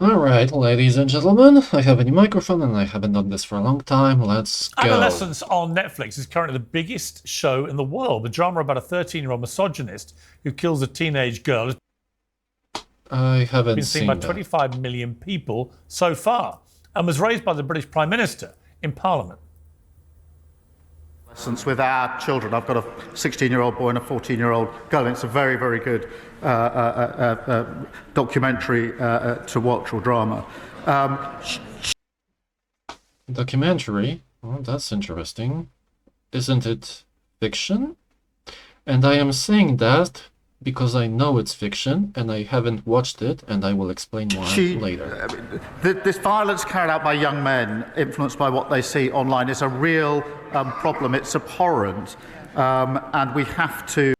All right, ladies and gentlemen, I have a new microphone and I haven't done this for a long time. Let's go. Adolescence on Netflix is currently the biggest show in the world. The drama about a 13-year-old misogynist who kills a teenage girl has I haven't been seen by that. 25 million people so far and was raised by the British Prime Minister in Parliament. With our children, I've got a 16-year-old boy and a 14-year-old girl, and it's a very, very good documentary to watch, or drama. Documentary? Well, that's interesting. Isn't it fiction? And I am saying that because I know it's fiction and I haven't watched it, and I will explain why later. This violence carried out by young men, influenced by what they see online, is a real problem. It's abhorrent, and we have to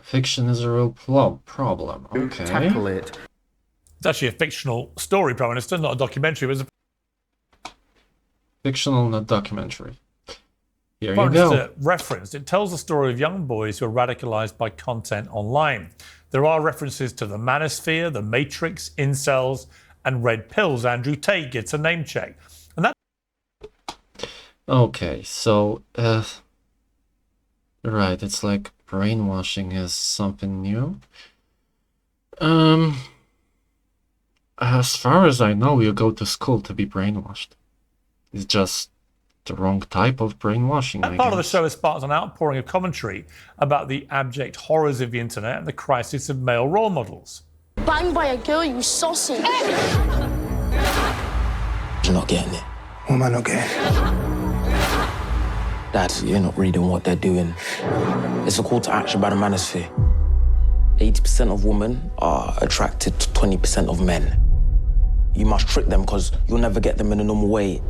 Fiction is a real problem. Okay. tackle it. It's actually a fictional story, Prime Minister, not a documentary. It was a Fictional, not documentary. Here Prime you go. Minister referenced. It tells the story of young boys who are radicalised by content online. There are references to the manosphere, the Matrix, incels, and red pills. Andrew Tate gets a name check. And that Okay, so, right, it's like brainwashing is something new. As far as I know, you go to school to be brainwashed. It's just the wrong type of brainwashing, I part of the guess. show has sparked an outpouring of commentary about the abject horrors of the internet and the crisis of male role models. Banged by a girl, you saucy. You're not getting it. What am I not getting? Dad, you're not reading what they're doing. It's a call to action by the manosphere. 80% of women are attracted to 20% of men. You must trick them because you'll never get them in a normal way.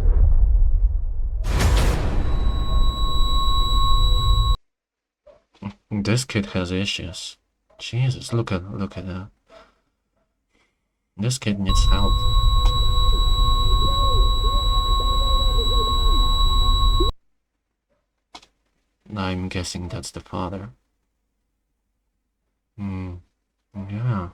This kid has issues. Jesus, look at that. This kid needs help. I'm guessing that's the father. Yeah.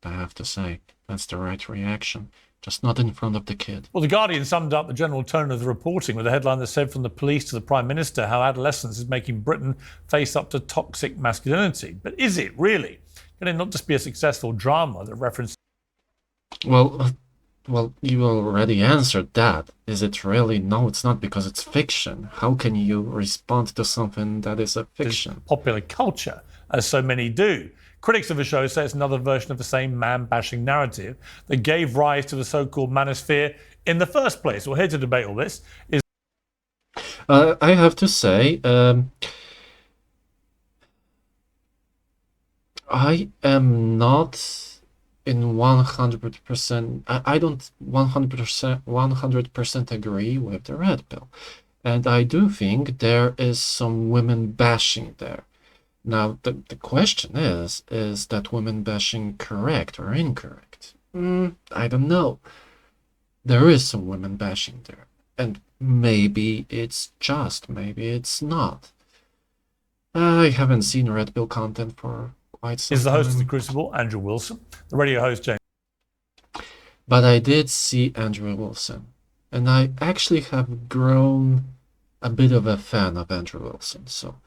I have to say, that's the right reaction. Just not in front of the kid. Well, The Guardian summed up the general tone of the reporting with a headline that said, from the police to the Prime Minister, how adolescence is making Britain face up to toxic masculinity. But is it really? Can it not just be a successful drama that references... Well, you already answered that. Is it really? No, it's not, because it's fiction. How can you respond to something that is a fiction? popular culture, as so many do? Critics of the show say it's another version of the same man-bashing narrative that gave rise to the so-called manosphere in the first place. Well, here to debate all this is... I have to say, I am not in 100%. I don't 100% agree with the red pill, and I do think there is some women bashing there. Now, the question is that women bashing correct or incorrect? I don't know. There is some women bashing there, and maybe it's just, maybe it's not. I haven't seen red pill content for quite some time. Is the host of The Crucible, Andrew Wilson, the radio host, James. But I did see Andrew Wilson, and I actually have grown a bit of a fan of Andrew Wilson. So,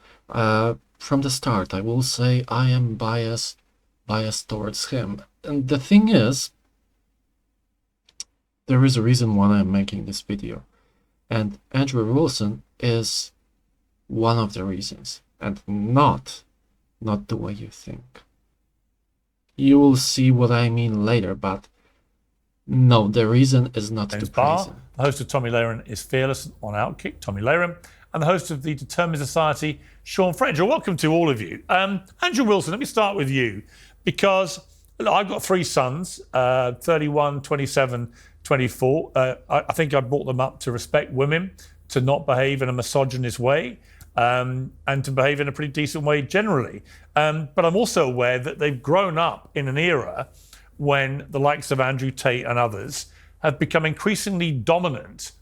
from the start, I will say I am biased towards him. And the thing is, there is a reason why I'm making this video, and Andrew Wilson is one of the reasons, and not the way you think. You will see what I mean later, but no, the reason is not to praise him. The host of Tommy Laren is Fearless on Outkick, Tommy Laren, and the host of the Determined Society, Sean Fraser. Welcome to all of you. Andrew Wilson, let me start with you, because look, I've got three sons, 31, 27, 24. I think I brought them up to respect women, to not behave in a misogynist way, and to behave in a pretty decent way generally. But I'm also aware that they've grown up in an era when the likes of Andrew Tate and others have become increasingly dominant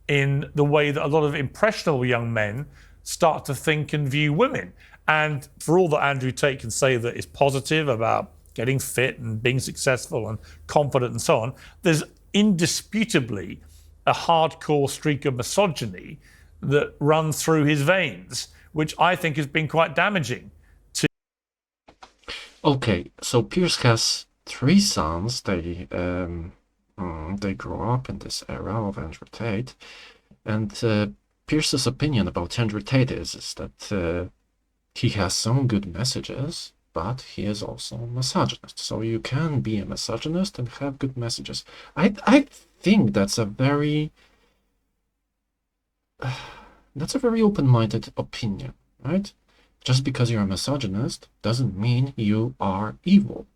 in the way that a lot of impressionable young men start to think and view women. And for all that Andrew Tate can say that is positive about getting fit and being successful and confident and so on, there's indisputably a hardcore streak of misogyny that runs through his veins, which I think has been quite damaging. Okay, so Pierce has three sons. They grew up in this era of Andrew Tate, and Pierce's opinion about Andrew Tate is that he has some good messages, but he is also a misogynist. So you can be a misogynist and have good messages. I think that's a very open-minded opinion, right? Just because you're a misogynist doesn't mean you are evil,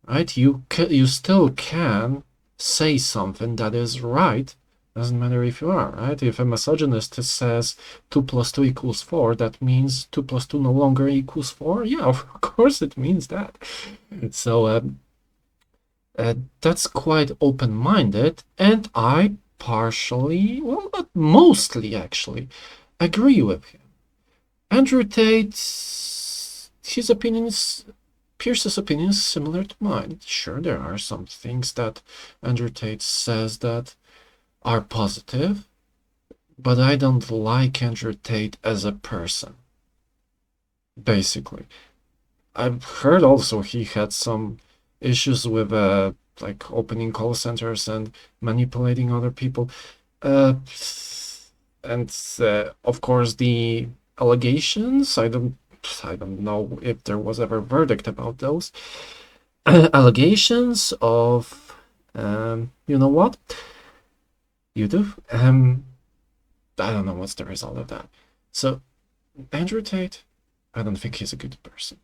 right? You still can say something that is right. Doesn't matter if you are, right? If a misogynist says 2 + 2 = 4, that means 2 + 2 no longer equals 4. Yeah, of course it means that. So that's quite open-minded, and I partially, well, not mostly actually, agree with him. Andrew Tate, his opinion is, Pierce's opinion is similar to mine. Sure, there are some things that Andrew Tate says that are positive, but I don't like Andrew Tate as a person, basically. I've heard also he had some issues with like opening call centers and manipulating other people. And of course the allegations, I don't know if there was ever a verdict about those allegations of you know what? You do? I don't know what's the result of that. So Andrew Tate, I don't think he's a good person.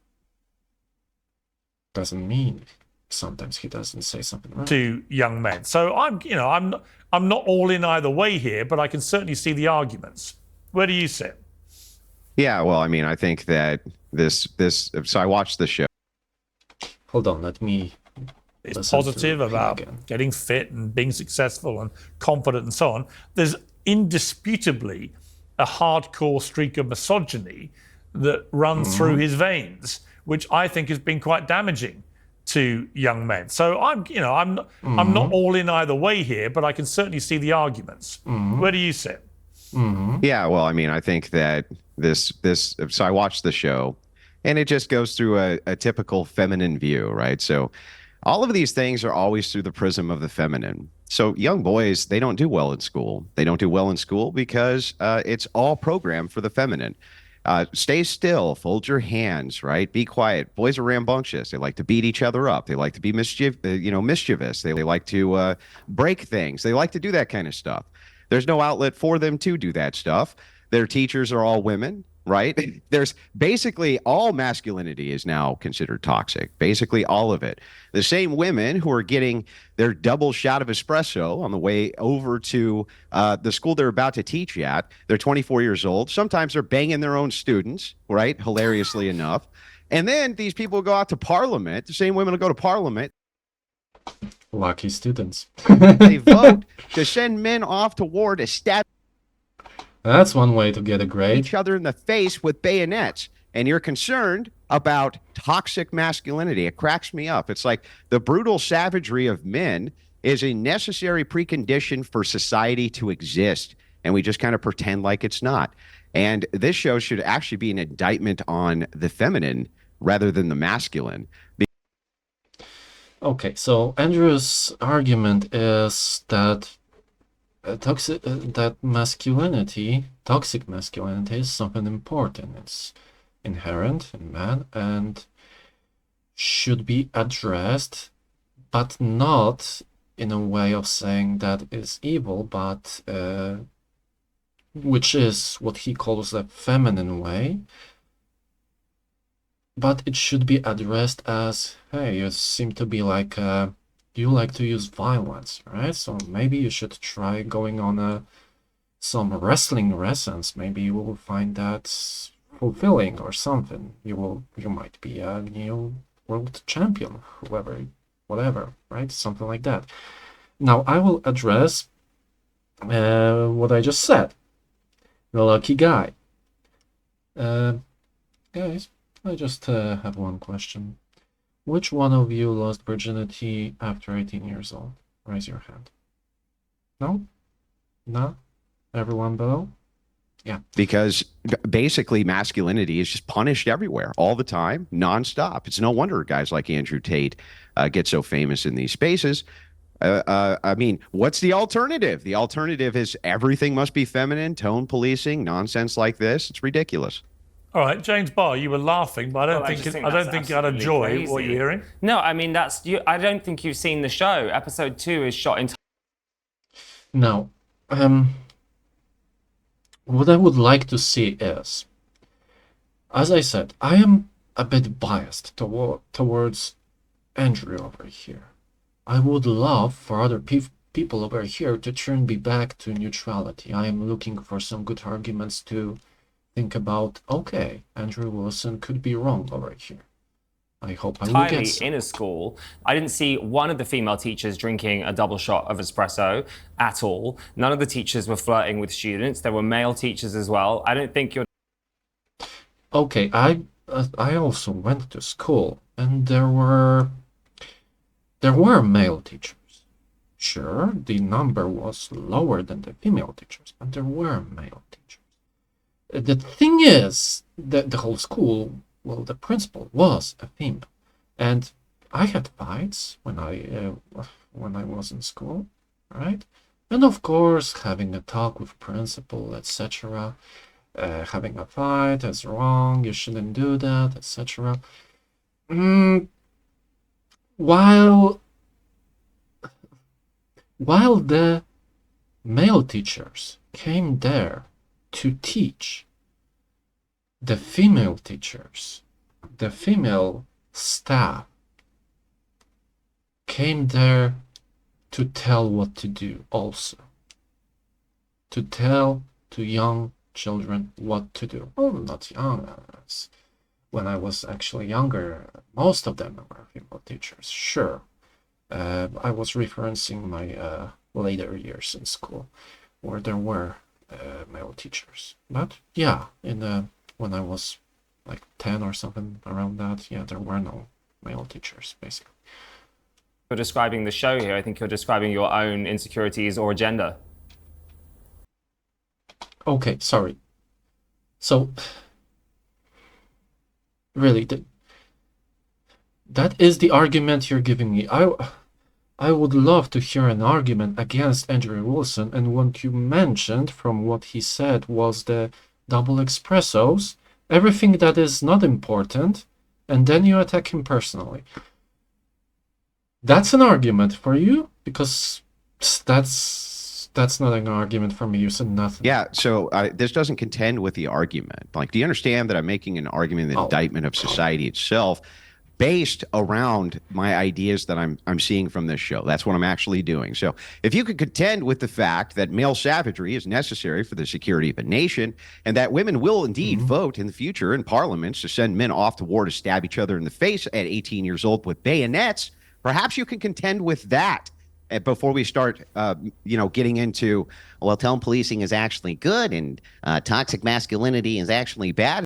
Doesn't mean sometimes he doesn't say something right. To young men. So I'm not all in either way here, but I can certainly see the arguments. Where do you sit? Yeah, well, I mean, I think that so I watched the show. Hold on, let me. It's positive about getting fit and being successful and confident and so on. There's indisputably a hardcore streak of misogyny that runs through his veins, which I think has been quite damaging to young men. So I'm not all in either way here, but I can certainly see the arguments. Where do you sit? Yeah, well, I mean, I think that so I watched the show, and it just goes through a typical feminine view, right? So all of these things are always through the prism of the feminine. So young boys, they don't do well in school. They don't do well in school because it's all programmed for the feminine. Stay still, fold your hands, right? Be quiet. Boys are rambunctious. They like to beat each other up. They like to be mischievous. They like to break things. They like to do that kind of stuff. There's no outlet for them to do that stuff. Their teachers are all women, right? There's basically all masculinity is now considered toxic, basically all of it. The same women who are getting their double shot of espresso on the way over to the school they're about to teach at, they're 24 years old. Sometimes they're banging their own students, right? Hilariously enough. And then these people go out to Parliament. The same women will go to Parliament. Lucky students. They vote to send men off to war to stab That's one way to get a grade. each other in the face with bayonets. And you're concerned about toxic masculinity. It cracks me up. It's like the brutal savagery of men is a necessary precondition for society to exist. And we just kind of pretend like it's not. And this show should actually be an indictment on the feminine rather than the masculine. Okay, so Andrew's argument is that toxic masculinity is something important. It's inherent in man and should be addressed, but not in a way of saying that it's evil, but which is what he calls the feminine way. But it should be addressed as, hey, you seem to be like, you like to use violence, right? So maybe you should try going on some wrestling lessons. Maybe you will find that fulfilling or something. You might be a new world champion, whatever, right? Something like that. Now I will address what I just said. The lucky guy. Guys, I just have one question. Which one of you lost virginity after 18 years old? Raise your hand. No? No? Everyone below? Yeah. Because basically masculinity is just punished everywhere all the time, nonstop. It's no wonder guys like Andrew Tate get so famous in these spaces. I mean, what's the alternative? The alternative is everything must be feminine, tone policing, nonsense like this. It's ridiculous. All right, James Barr, you were laughing, but I don't think you had a joy crazy. what you're hearing. No, I mean I don't think you've seen the show. Episode 2 is shot in. Now, what I would like to see is, as I said, I am a bit biased towards Andrew over here. I would love for other people over here to turn me back to neutrality. I am looking for some good arguments to think about, okay, Andrew Wilson could be wrong over here. I hope I will Entirely get some. in a school. I didn't see one of the female teachers drinking a double shot of espresso at all. None of the teachers were flirting with students. There were male teachers as well. I don't think you're. Okay, I also went to school, and there were male teachers. Sure, the number was lower than the female teachers, but there were male teachers. The thing is that the whole school, well, the principal was a female, and I had fights when I was in school, right? And of course, having a talk with principal, etc. Having a fight is wrong. You shouldn't do that, etc. While the male teachers came there to teach, the female teachers, the female staff came there to tell what to do also. To tell to young children what to do. Oh, not young. When I was actually younger, most of them were female teachers, sure. I was referencing my later years in school, where there were male teachers. But yeah, when I was like 10 or something around that, yeah, there were no male teachers, basically. You're describing the show here. I think you're describing your own insecurities or agenda. Okay, sorry. So, really, that is the argument you're giving me. I would love to hear an argument against Andrew Wilson, and what you mentioned from what he said was the double espressos, everything that is not important, and then you attack him personally. That's an argument for you? Because that's not an argument for me. You said nothing. Yeah, so this doesn't contend with the argument. Like, do you understand that I'm making an argument, an indictment of society itself, based around my ideas that I'm seeing from this show? That's what I'm actually doing. So if you could contend with the fact that male savagery is necessary for the security of a nation, and that women will indeed vote in the future in parliaments to send men off to war to stab each other in the face at 18 years old with bayonets, perhaps you can contend with that before we start, getting into, well, tone policing is actually good and toxic masculinity is actually bad.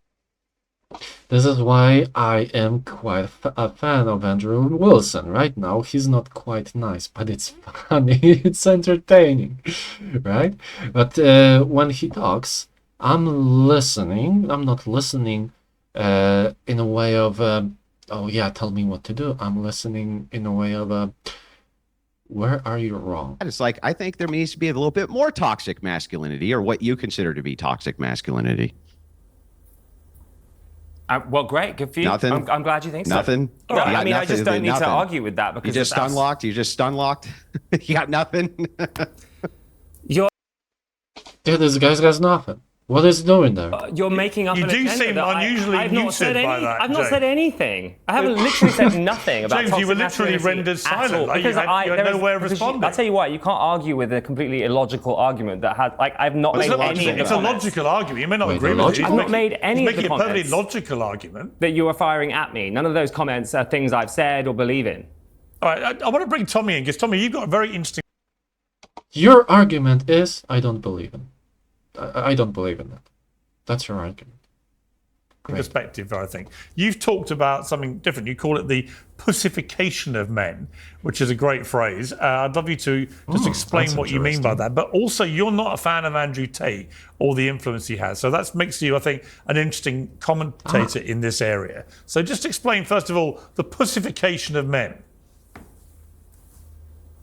This is why I am quite a fan of Andrew Wilson. Right now, he's not quite nice, but it's funny, it's entertaining, right? But when he talks, I'm listening. I'm not listening in a way of, oh yeah, tell me what to do. I'm listening in a way of, where are you wrong? It's like, I think there needs to be a little bit more toxic masculinity, or what you consider to be toxic masculinity. Well, great, good for you. Nothing. I'm glad you think so. Nothing. Yeah, I mean, I nothing, just don't need nothing. to argue with that because You just unlocked. You just unlocked. You got nothing. You're Yeah, this guy has nothing. What is he doing there? you're making up You an do agenda seem that unusually I've not said muted by that, I've not James. said anything. I haven't literally said nothing about James, you toxic were literally masculinity rendered at silent, all, like you because had there no is- way of because responding. I'll tell you what, you can't argue with a completely illogical argument that had, like, I've not made any of the It's a comments logical argument. You may not Wait, agree with it. illogical? I've not made any He's of the making a perfectly comments. logical argument. that you are firing at me. None of those comments are things I've said or believe in. All right, I want to bring Tommy in, because Tommy, you've got a very interesting. Your argument is, I don't believe in. I don't believe in that. That's your argument. perspective, I think. You've talked about something different. You call it the pussification of men, which is a great phrase. I'd love you to just explain what you mean by that. But also, you're not a fan of Andrew Tate or the influence he has. So that makes you, I think, an interesting commentator in this area. So just explain, first of all, the pussification of men.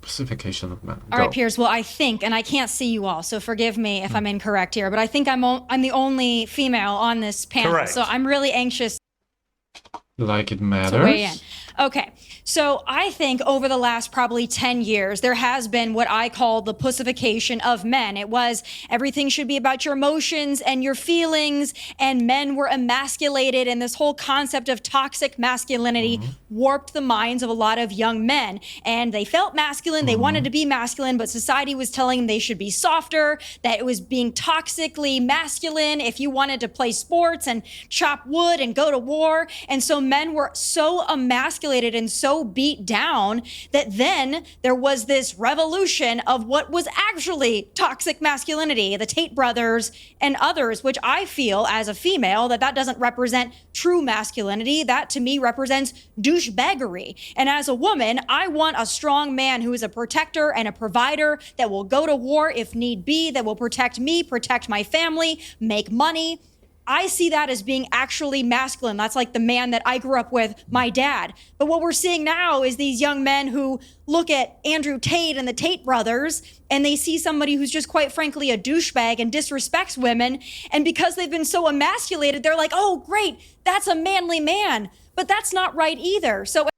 Pacification of men. All right, Piers. Well, I think, and I can't see you all, so forgive me if I'm incorrect here, but I think I'm the only female on this panel. Correct. So I'm really anxious Like it to matters. weigh in. Okay, so I think over the last probably 10 years, there has been what I call the pussification of men. It was everything should be about your emotions and your feelings, and men were emasculated, and this whole concept of toxic masculinity warped the minds of a lot of young men. And they felt masculine, they wanted to be masculine, but society was telling them they should be softer, that it was being toxically masculine if you wanted to play sports and chop wood and go to war. And so men were so emasculated and so beat down that then there was this revolution of what was actually toxic masculinity, the Tate brothers and others, which I feel as a female that doesn't represent true masculinity. That to me represents douchebaggery. And as a woman, I want a strong man who is a protector and a provider that will go to war if need be, that will protect me, protect my family, make money. I see that as being actually masculine. That's like the man that I grew up with, my dad. But what we're seeing now is these young men who look at Andrew Tate and the Tate brothers, and they see somebody who's just quite frankly a douchebag and disrespects women. And because they've been so emasculated, they're like, oh, great, that's a manly man. But that's not right either. So.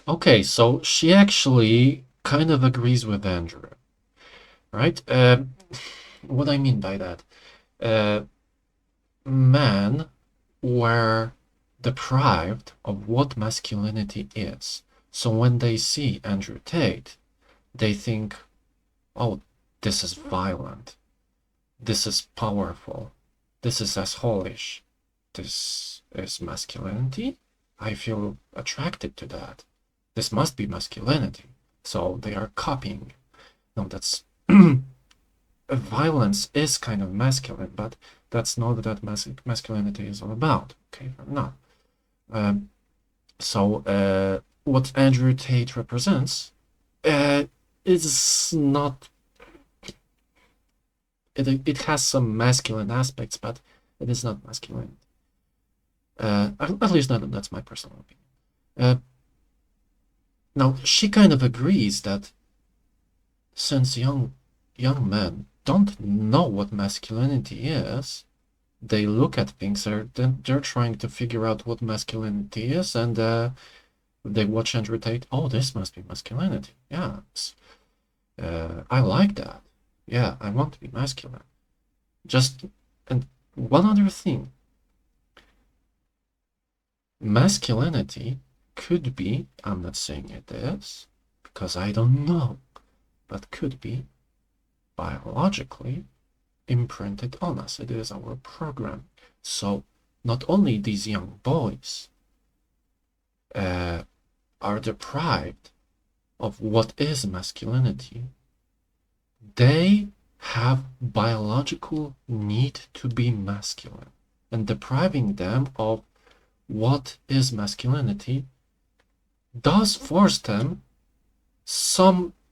Okay, so she actually kind of agrees with Andrew, right? What I mean by that, men were deprived of what masculinity is. So when they see Andrew Tate, they think, oh, this is violent. This is powerful. This is asshole-ish. This is masculinity. I feel attracted to that. This must be masculinity. So they are copying. No, that's violence is kind of masculine, but that's not what masculinity is all about. Okay, not. So what Andrew Tate represents is not. It has some masculine aspects, but it is not masculine. At least that's my personal opinion. Now she kind of agrees that since young men don't know what masculinity is, they look at things, they're trying to figure out what masculinity is, and they watch Andrew Tate. Oh, this must be masculinity. Yeah, I like that. Yeah, I want to be masculine. And one other thing. Masculinity could be, I'm not saying it is, because I don't know, but could be biologically imprinted on us. It is our program. So not only these young boys are deprived of what is masculinity, they have biological need to be masculine, and depriving them of what is masculinity does force them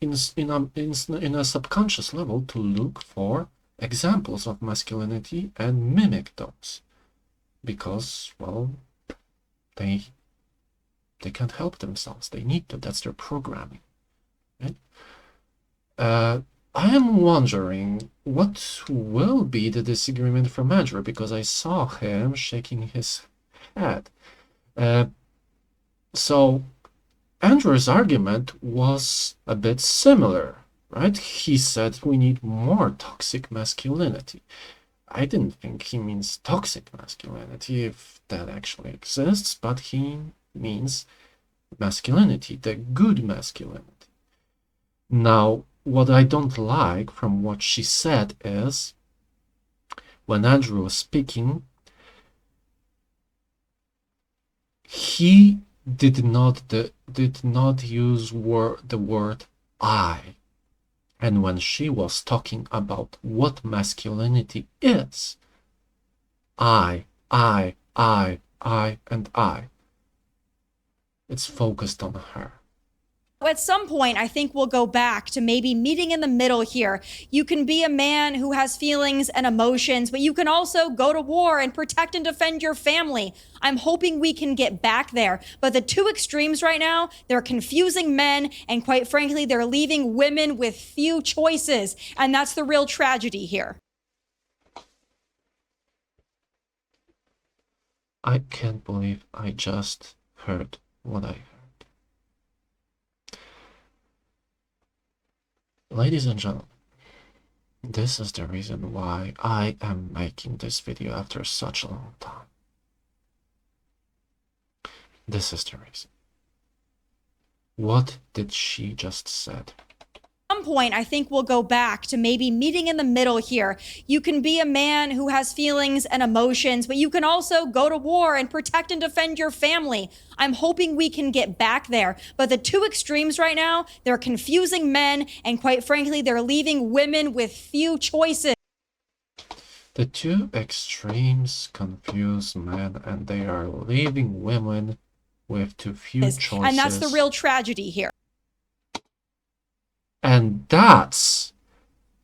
in a subconscious level to look for examples of masculinity and mimic those, because, well, they can't help themselves. They need to. That's their programming. Right? I am wondering what will be the disagreement from Andrew, because I saw him shaking his head. So Andrew's argument was a bit similar, right? He said we need more toxic masculinity. I didn't think he means toxic masculinity, if that actually exists, but he means masculinity, the good masculinity. Now, what I don't like from what she said is, when Andrew was speaking, he did not use the word I. And when she was talking about what masculinity is, I I, and I. It's focused on her. At some point, I think we'll go back to maybe meeting in the middle here. You can be a man who has feelings and emotions, but you can also go to war and protect and defend your family. I'm hoping we can get back there. But the two extremes right now, they're confusing men, and quite frankly, they're leaving women with few choices. And that's the real tragedy here. I can't believe I just heard what I heard. Ladies and gentlemen, this is the reason why I am making this video after such a long time. This is the reason. What did she just said? At some point, I think we'll go back to maybe meeting in the middle here. You can be a man who has feelings and emotions, but you can also go to war and protect and defend your family. I'm hoping we can get back there. But the two extremes right now, they're confusing men, and quite frankly, they're leaving women with few choices. The two extremes confuse men, and they are leaving women with too few choices. And that's the real tragedy here. And that's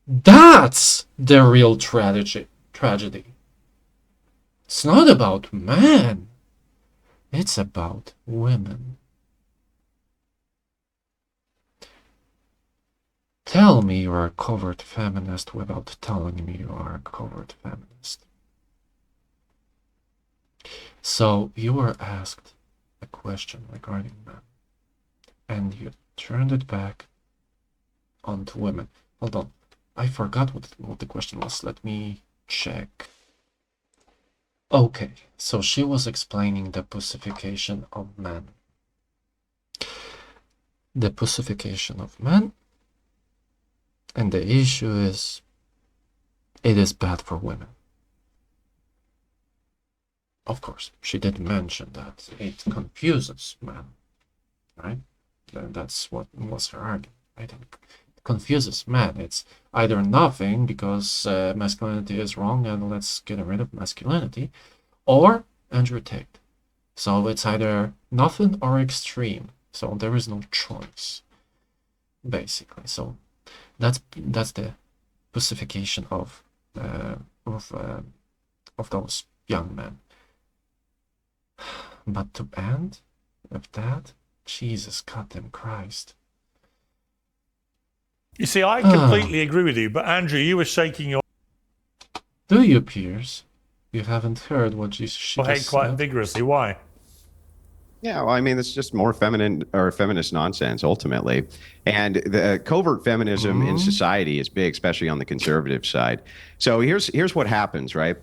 the real tragedy. It's not about men. It's about women. Tell me you are a covert feminist without telling me you are a covert feminist. So you were asked a question regarding men, and you turned it back onto women. Hold on, I forgot what the question was. Let me check. Okay, so she was explaining the pussification of men. The pussification of men, and the issue is, it is bad for women. Of course, she did mention that it confuses men, right? That's what was her argument. I think it confuses men. It's either nothing because masculinity is wrong and let's get rid of masculinity, or Andrew Tate. So it's either nothing or extreme. So there is no choice, basically. So that's the pussification of those young men. But to end with that, Jesus, cut them, Christ. You see, I completely agree with you, but Andrew, you were shaking your Do you, Piers? You haven't heard what she head just quite said? vigorously. Why? Yeah, well, I mean, it's just more feminine or feminist nonsense ultimately. And the covert feminism in society is big, especially on the conservative side. So here's what happens, right?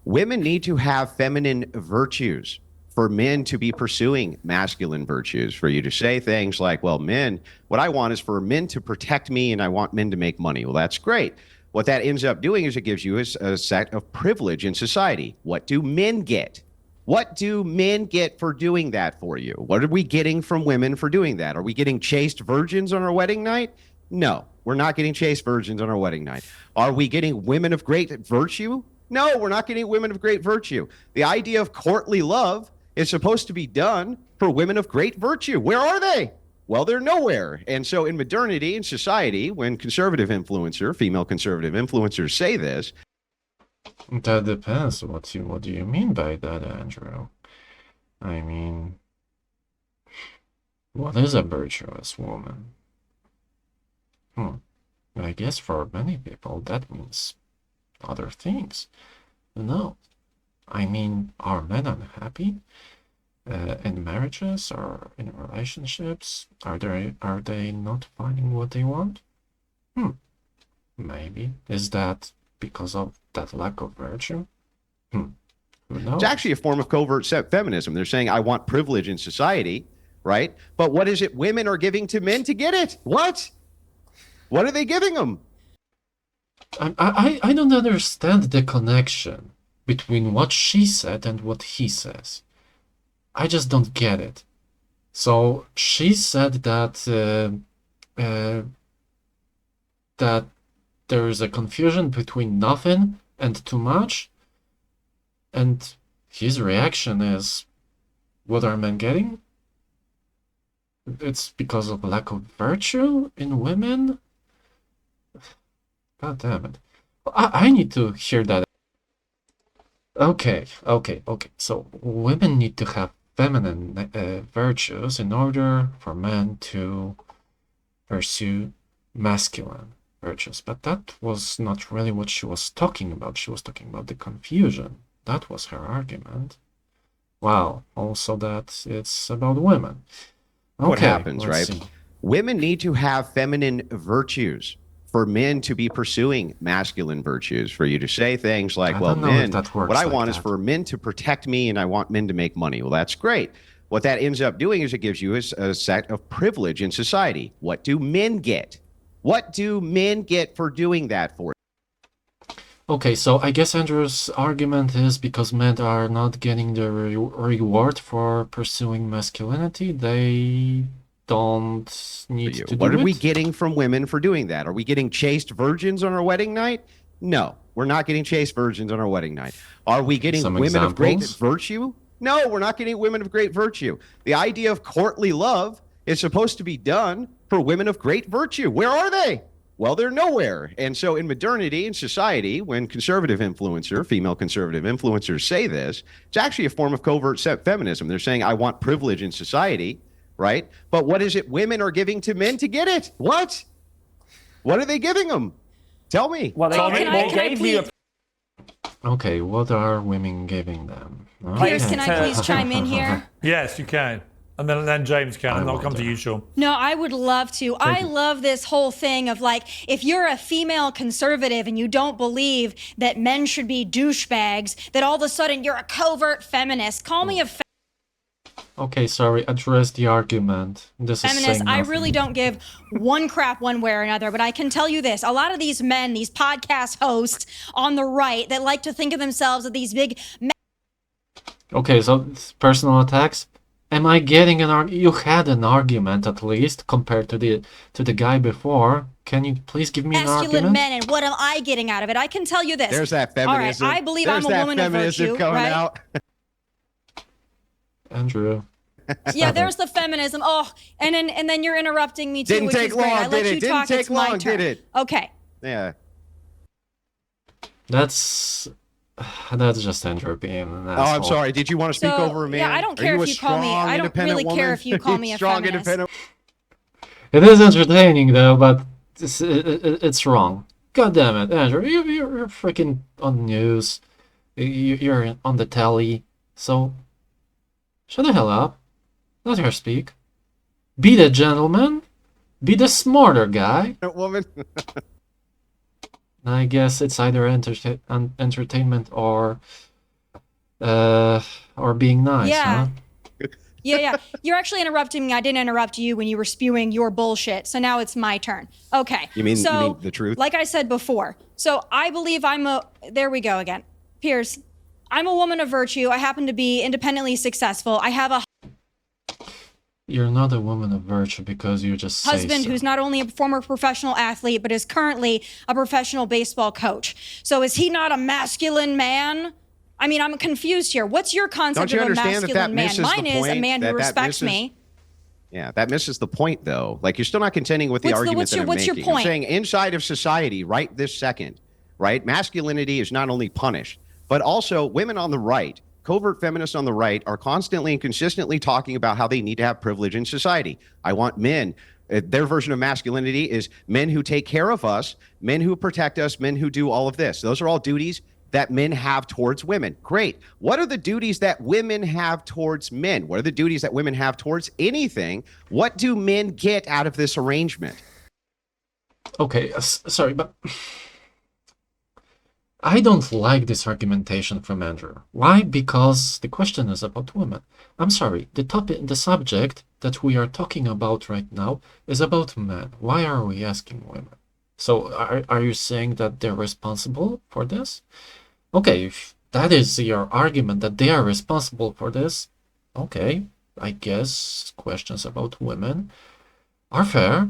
Women need to have feminine virtues for men to be pursuing masculine virtues, for you to say things like, well, men, what I want is for men to protect me and I want men to make money. Well, that's great. What that ends up doing is it gives you a set of privilege in society. What do men get? What do men get for doing that for you? What are we getting from women for doing that? Are we getting chaste virgins on our wedding night? No, we're not getting chaste virgins on our wedding night. Are we getting women of great virtue? No, we're not getting women of great virtue. The idea of courtly love is supposed to be done for women of great virtue. Where are they? Well, they're nowhere. And so in modernity, in society, when female conservative influencers say this, That depends. What do you mean by that, Andrew? I mean, what is a virtuous woman? I guess for many people that means other things. No. I mean, are men unhappy in marriages or in relationships? Are they not finding what they want? Maybe. Is that because of that lack of virtue? Who knows? it's actually a form of covert feminism. They're saying, I want privilege in society, right? But what is it women are giving to men to get it? What? What are they giving them? I don't understand the connection between what she said and what he says. I just don't get it. So she said that that there is a confusion between nothing and too much, and his reaction is, what are men getting? It's because of lack of virtue in women? God damn it. I need to hear that. Okay. So women need to have feminine virtues in order for men to pursue masculine virtues. But that was not really what she was talking about. She was talking about the confusion. That was her argument. Wow. Also that it's about women. Okay, What happens, let's right? see. Women need to have feminine virtues for men to be pursuing masculine virtues, for you to say things like, I well, don't know if men, that works what I like want is that. for men to protect me and I want men to make money. Well, that's great. What that ends up doing is it gives you a set of privilege in society. What do men get? What do men get for doing that for? Okay, so I guess Andrew's argument is because men are not getting the reward for pursuing masculinity, they don't need You. to What do are we it. getting from women for doing that? Are we getting chaste virgins on our wedding night? No, we're not getting chaste virgins on our wedding night. Are we getting Some women of great examples? virtue? No, we're not getting women of great virtue. The idea of courtly love is supposed to be done for women of great virtue. Where are they? Well, they're nowhere. And so in modernity, in society, when female conservative influencers say this, it's actually a form of covert feminism. They're saying, I want privilege in society, right? But what is it women are giving to men to get it? What? What are they giving them? Tell me. Well, they, Tommy, they Can I gave you please, Okay, what are women giving them? Pierce, Okay. can I please chime in here? Yes, you can. And then James can, and I I'll come to wonder. you, Sean. No, I would love to. I love this whole thing of like, if you're a female conservative and you don't believe that men should be douchebags, that all of a sudden you're a covert feminist. Call me a Okay, sorry, address the argument. This is feminist. saying I nothing. really don't give one crap one way or another, but I can tell you this. A lot of these men, these podcast hosts on the right that like to think of themselves as these big Okay, so it's personal attacks. Am I getting an argument? You had an argument at least compared to the guy before. Can you please give me an masculine argument? men, and what am I getting out of it? I can tell you this. There's that All right, feminism. I believe There's I'm a that woman of feminism virtue, coming right? out. Andrew. Yeah, there's the feminism. Oh, and then you're interrupting me too, Didn't which take is great. long, I let did you it? Didn't talk. take It's my long, turn. did it? Okay. Yeah. That's just Andrew being an Oh, asshole. I'm sorry. Did you want to speak So, over me? yeah, I don't care if you call me. I don't really care if you call me a strong, feminist. independent. It is entertaining though, but it's wrong. God damn it, Andrew! You're freaking on the news. You're on the telly. So shut the hell up. Let her speak. Be the gentleman. Be the smarter guy. Woman. I guess it's either entertainment or being nice, Yeah. huh? Yeah. You're actually interrupting me. I didn't interrupt you when you were spewing your bullshit. So now it's my turn. Okay. You mean so, the truth? Like I said before. So I believe there we go again. Pierce, I'm a woman of virtue. I happen to be independently successful. I have a You're not a woman of virtue because you just say husband so. who's not only a former professional athlete, but is currently a professional baseball coach. So is he not a masculine man? I mean, I'm confused here. What's your concept Don't you of a understand that masculine misses man? the Mine is a point, man who that respects misses- me. Yeah, that misses the point, though. Like, you're still not contending with the What's the- argument what's that your- I'm what's your making. I'm point? saying inside of society, right this second, right, masculinity is not only punished, but also women on the right, covert feminists on the right, are constantly and consistently talking about how they need to have privilege in society. I want men. Their version of masculinity is men who take care of us, men who protect us, men who do all of this. Those are all duties that men have towards women. Great. What are the duties that women have towards men? What are the duties that women have towards anything? What do men get out of this arrangement? Okay, sorry, but I don't like this argumentation from Andrew. Why? Because the question is about women. I'm sorry, the subject that we are talking about right now is about men. Why are we asking women? So are you saying that they're responsible for this? Okay, if that is your argument that they are responsible for this, okay, I guess questions about women are fair,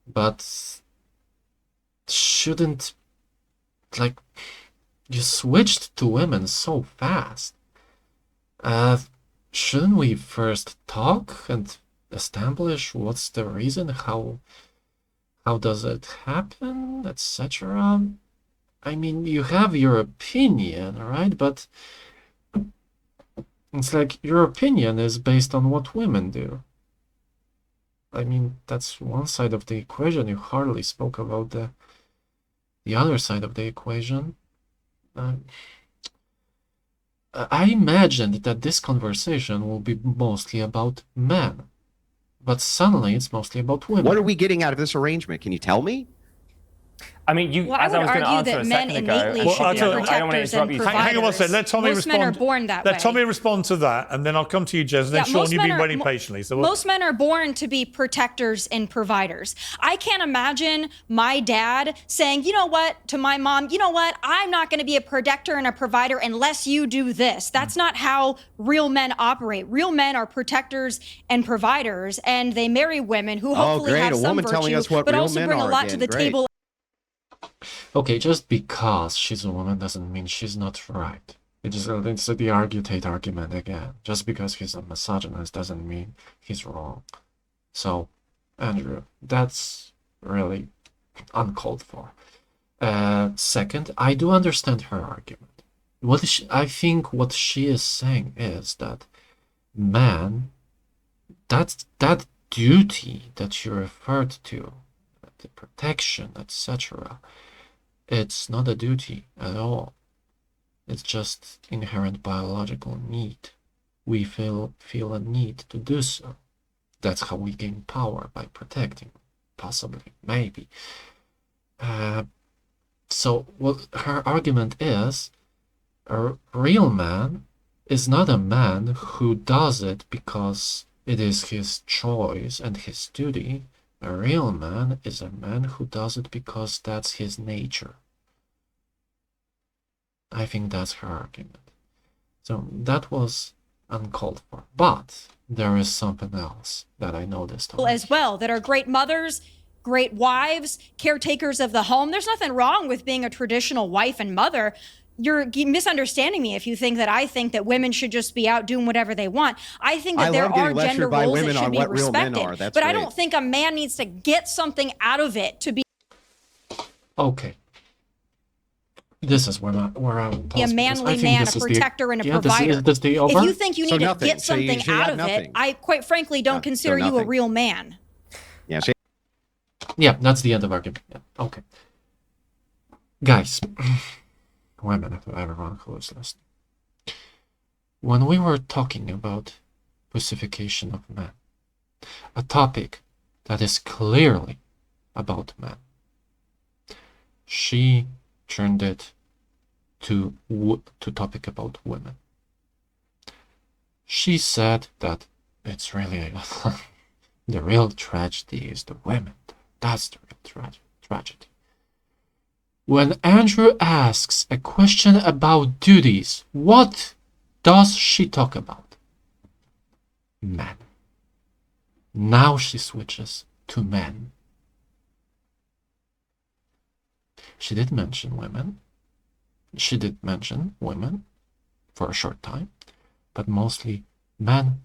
but shouldn't, like, you switched to women so fast. Uh, shouldn't we first talk and establish what's the reason, how does it happen, etc.? I mean, you have your opinion, right? But it's like your opinion is based on what women do. I mean, that's one side of the equation. You hardly spoke about the other side of the equation. I imagined that this conversation will be mostly about men, but suddenly it's mostly about women. What are we getting out of this arrangement? Can you tell me? I mean, you. Well, I as I would was going to argue answer that a men second ago. innately Well, should I'll be tell you- I don't want to protectors interrupt and you. providers. Hang on one second. Let Tommy Most respond. men are born that Let way. Tommy respond to that, and then I'll come to you, Jez. And then Yeah, Sean, most you've men been are- waiting patiently. So Most men are born to be protectors and providers. I can't imagine my dad saying, you know what, to my mom, you know what, I'm not going to be a protector and a provider unless you do this. That's not how real men operate. Real men are protectors and providers, and they marry women who hopefully great. have A some woman telling virtue, us what but real also men bring a are lot to again. the Great. table. Okay, just because she's a woman doesn't mean she's not right. It's the argument argument again. Just because he's a misogynist doesn't mean he's wrong. So, Andrew, that's really uncalled for. Second, I do understand her argument. I think what she is saying is that man, that duty that you referred to, the protection, etc., it's not a duty at all. It's just inherent biological need. We feel a need to do so. That's how we gain power, by protecting, possibly, maybe. So what her argument is, a real man is not a man who does it because it is his choice and his duty. A real man is a man who does it because that's his nature. I think that's her argument. So that was uncalled for. But there is something else that I noticed As well, that are great mothers, great wives, caretakers of the home. There's nothing wrong with being a traditional wife and mother. You're misunderstanding me if you think that I think that women should just be out doing whatever they want. I think that I there love getting are gender lectured by roles that women should on be what real men respected. are. That's but I great. don't think a man needs to get something out of it to be Okay. This is where I a pause, because I manly think man, this a is protector, and a yeah, provider. Is this the over? If you think you So need nothing. to get So you something should out have of nothing. it, I quite frankly don't Yeah, so consider you a nothing. real man. Yeah. Yeah, that's the end of argument. Yeah, okay. Guys, women, everyone who is listening. When we were talking about pussification of men, a topic that is clearly about men, she turned it to topic about women. She said that it's really the real tragedy is the women. That's the real tragedy. When Andrew asks a question about duties, what does she talk about? Men. Now she switches to men. She did mention women. She did mention women for a short time, but mostly men.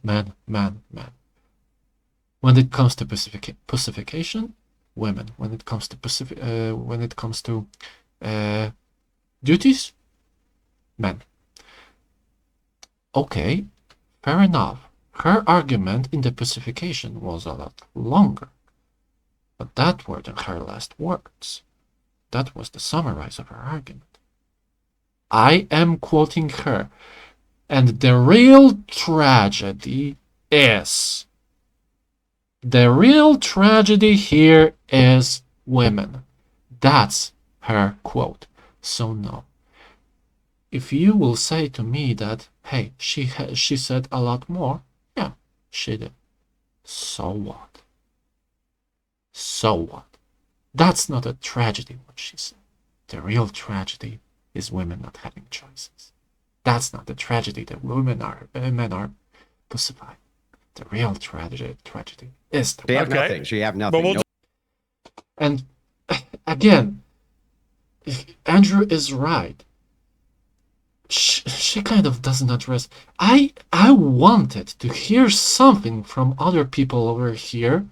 When it comes to pussification, women. When it comes to duties, men. Okay, fair enough. Her argument in the pussification was a lot longer, but that weren't her last words. That was the summarize of her argument. I am quoting her, and the real tragedy is. The real tragedy here is women. That's her quote. So no. If you will say to me that, hey, she said a lot more, yeah, she did. So what? So what? That's not a tragedy, what she said. The real tragedy is women not having choices. That's not the tragedy that men are pussified. The real tragedy is the She have Okay. nothing. She have nothing. But we'll No- And again, Andrew is right. she kind of doesn't address. I wanted to hear something from other people over here.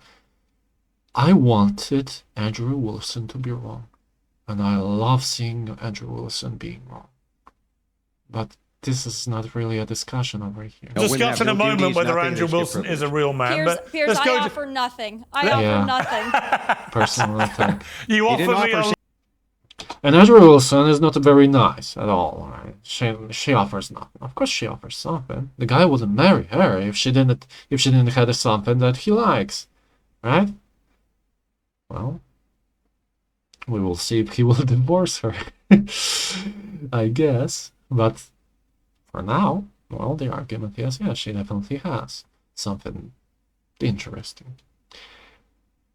I wanted Andrew Wilson to be wrong. And I love seeing Andrew Wilson being wrong. But this is not really a discussion over here. Discuss in a moment whether Andrew Wilson is a real man. Piers, I offer nothing. I offer nothing. Personal attack. You offer me And Andrew Wilson is not very nice at all. Right? She offers nothing. Of course, she offers something. The guy wouldn't marry her if she didn't have something that he likes, right? Well, we will see if he will divorce her, I guess. But for now, well, the argument is, yeah, she definitely has something interesting,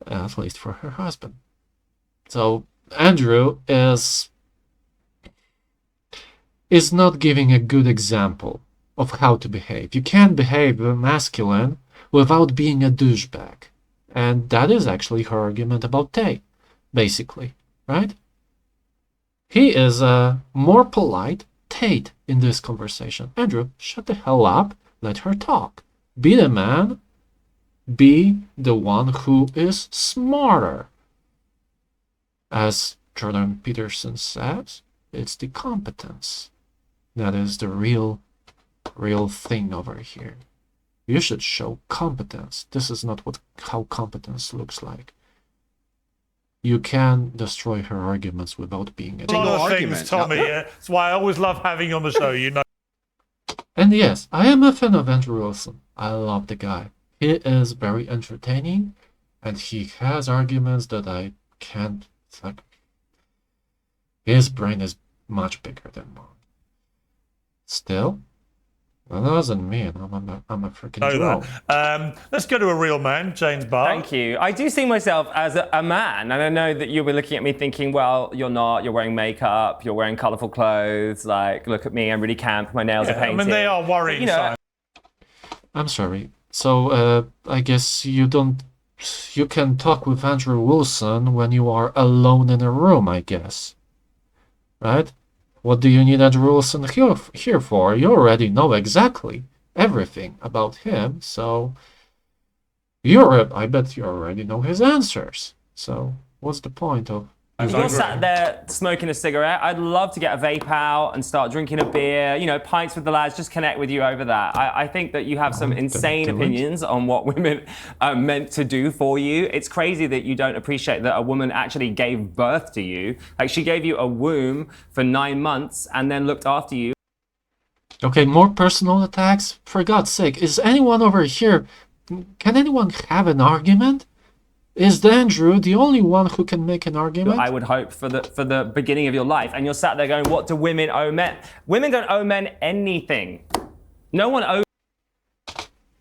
at least for her husband. So Andrew is not giving a good example of how to behave. You can't behave masculine without being a douchebag. And that is actually her argument about Tay, basically, right? He is a more polite Tate in this conversation. Andrew, shut the hell up, let her talk. Be the man, be the one who is smarter. As Jordan Peterson says, it's the competence that is the real thing over here. You should show competence. This is not how competence looks like. You can destroy her arguments without being a lot of things, Tommy. That's why I always love having you on the show, you know. And yes, I am a fan of Andrew Wilson. I love the guy. He is very entertaining, and he has arguments that I can't. Like, his brain is much bigger than mine. Still, that doesn't mean I'm a freaking drone. Let's go to a real man, James Barr. Thank you. I do see myself as a man, and I know that you'll be looking at me thinking, well, you're not. You're wearing makeup. You're wearing colourful clothes. Like, look at me. I'm really camp. My nails are painted. I mean, they are worrying. You know, I'm sorry. So I guess you can talk with Andrew Wilson when you are alone in a room, I guess. Right? What do you need Andrew Wilson here for? You already know exactly everything about him, so I bet you already know his answers. So what's the point of... You're sat there smoking a cigarette. I'd love to get a vape out and start drinking a beer, pints with the lads, just connect with you over that. I think that you have some insane opinions on what women are meant to do for you. It's crazy that you don't appreciate that a woman actually gave birth to you. Like, she gave you a womb for 9 months and then looked after you. Okay, more personal attacks? For God's sake, is anyone over here... Can anyone have an argument? Is Andrew the only one who can make an argument? I would hope for the beginning of your life. And you're sat there going, what do women owe men? Women don't owe men anything. No one owes...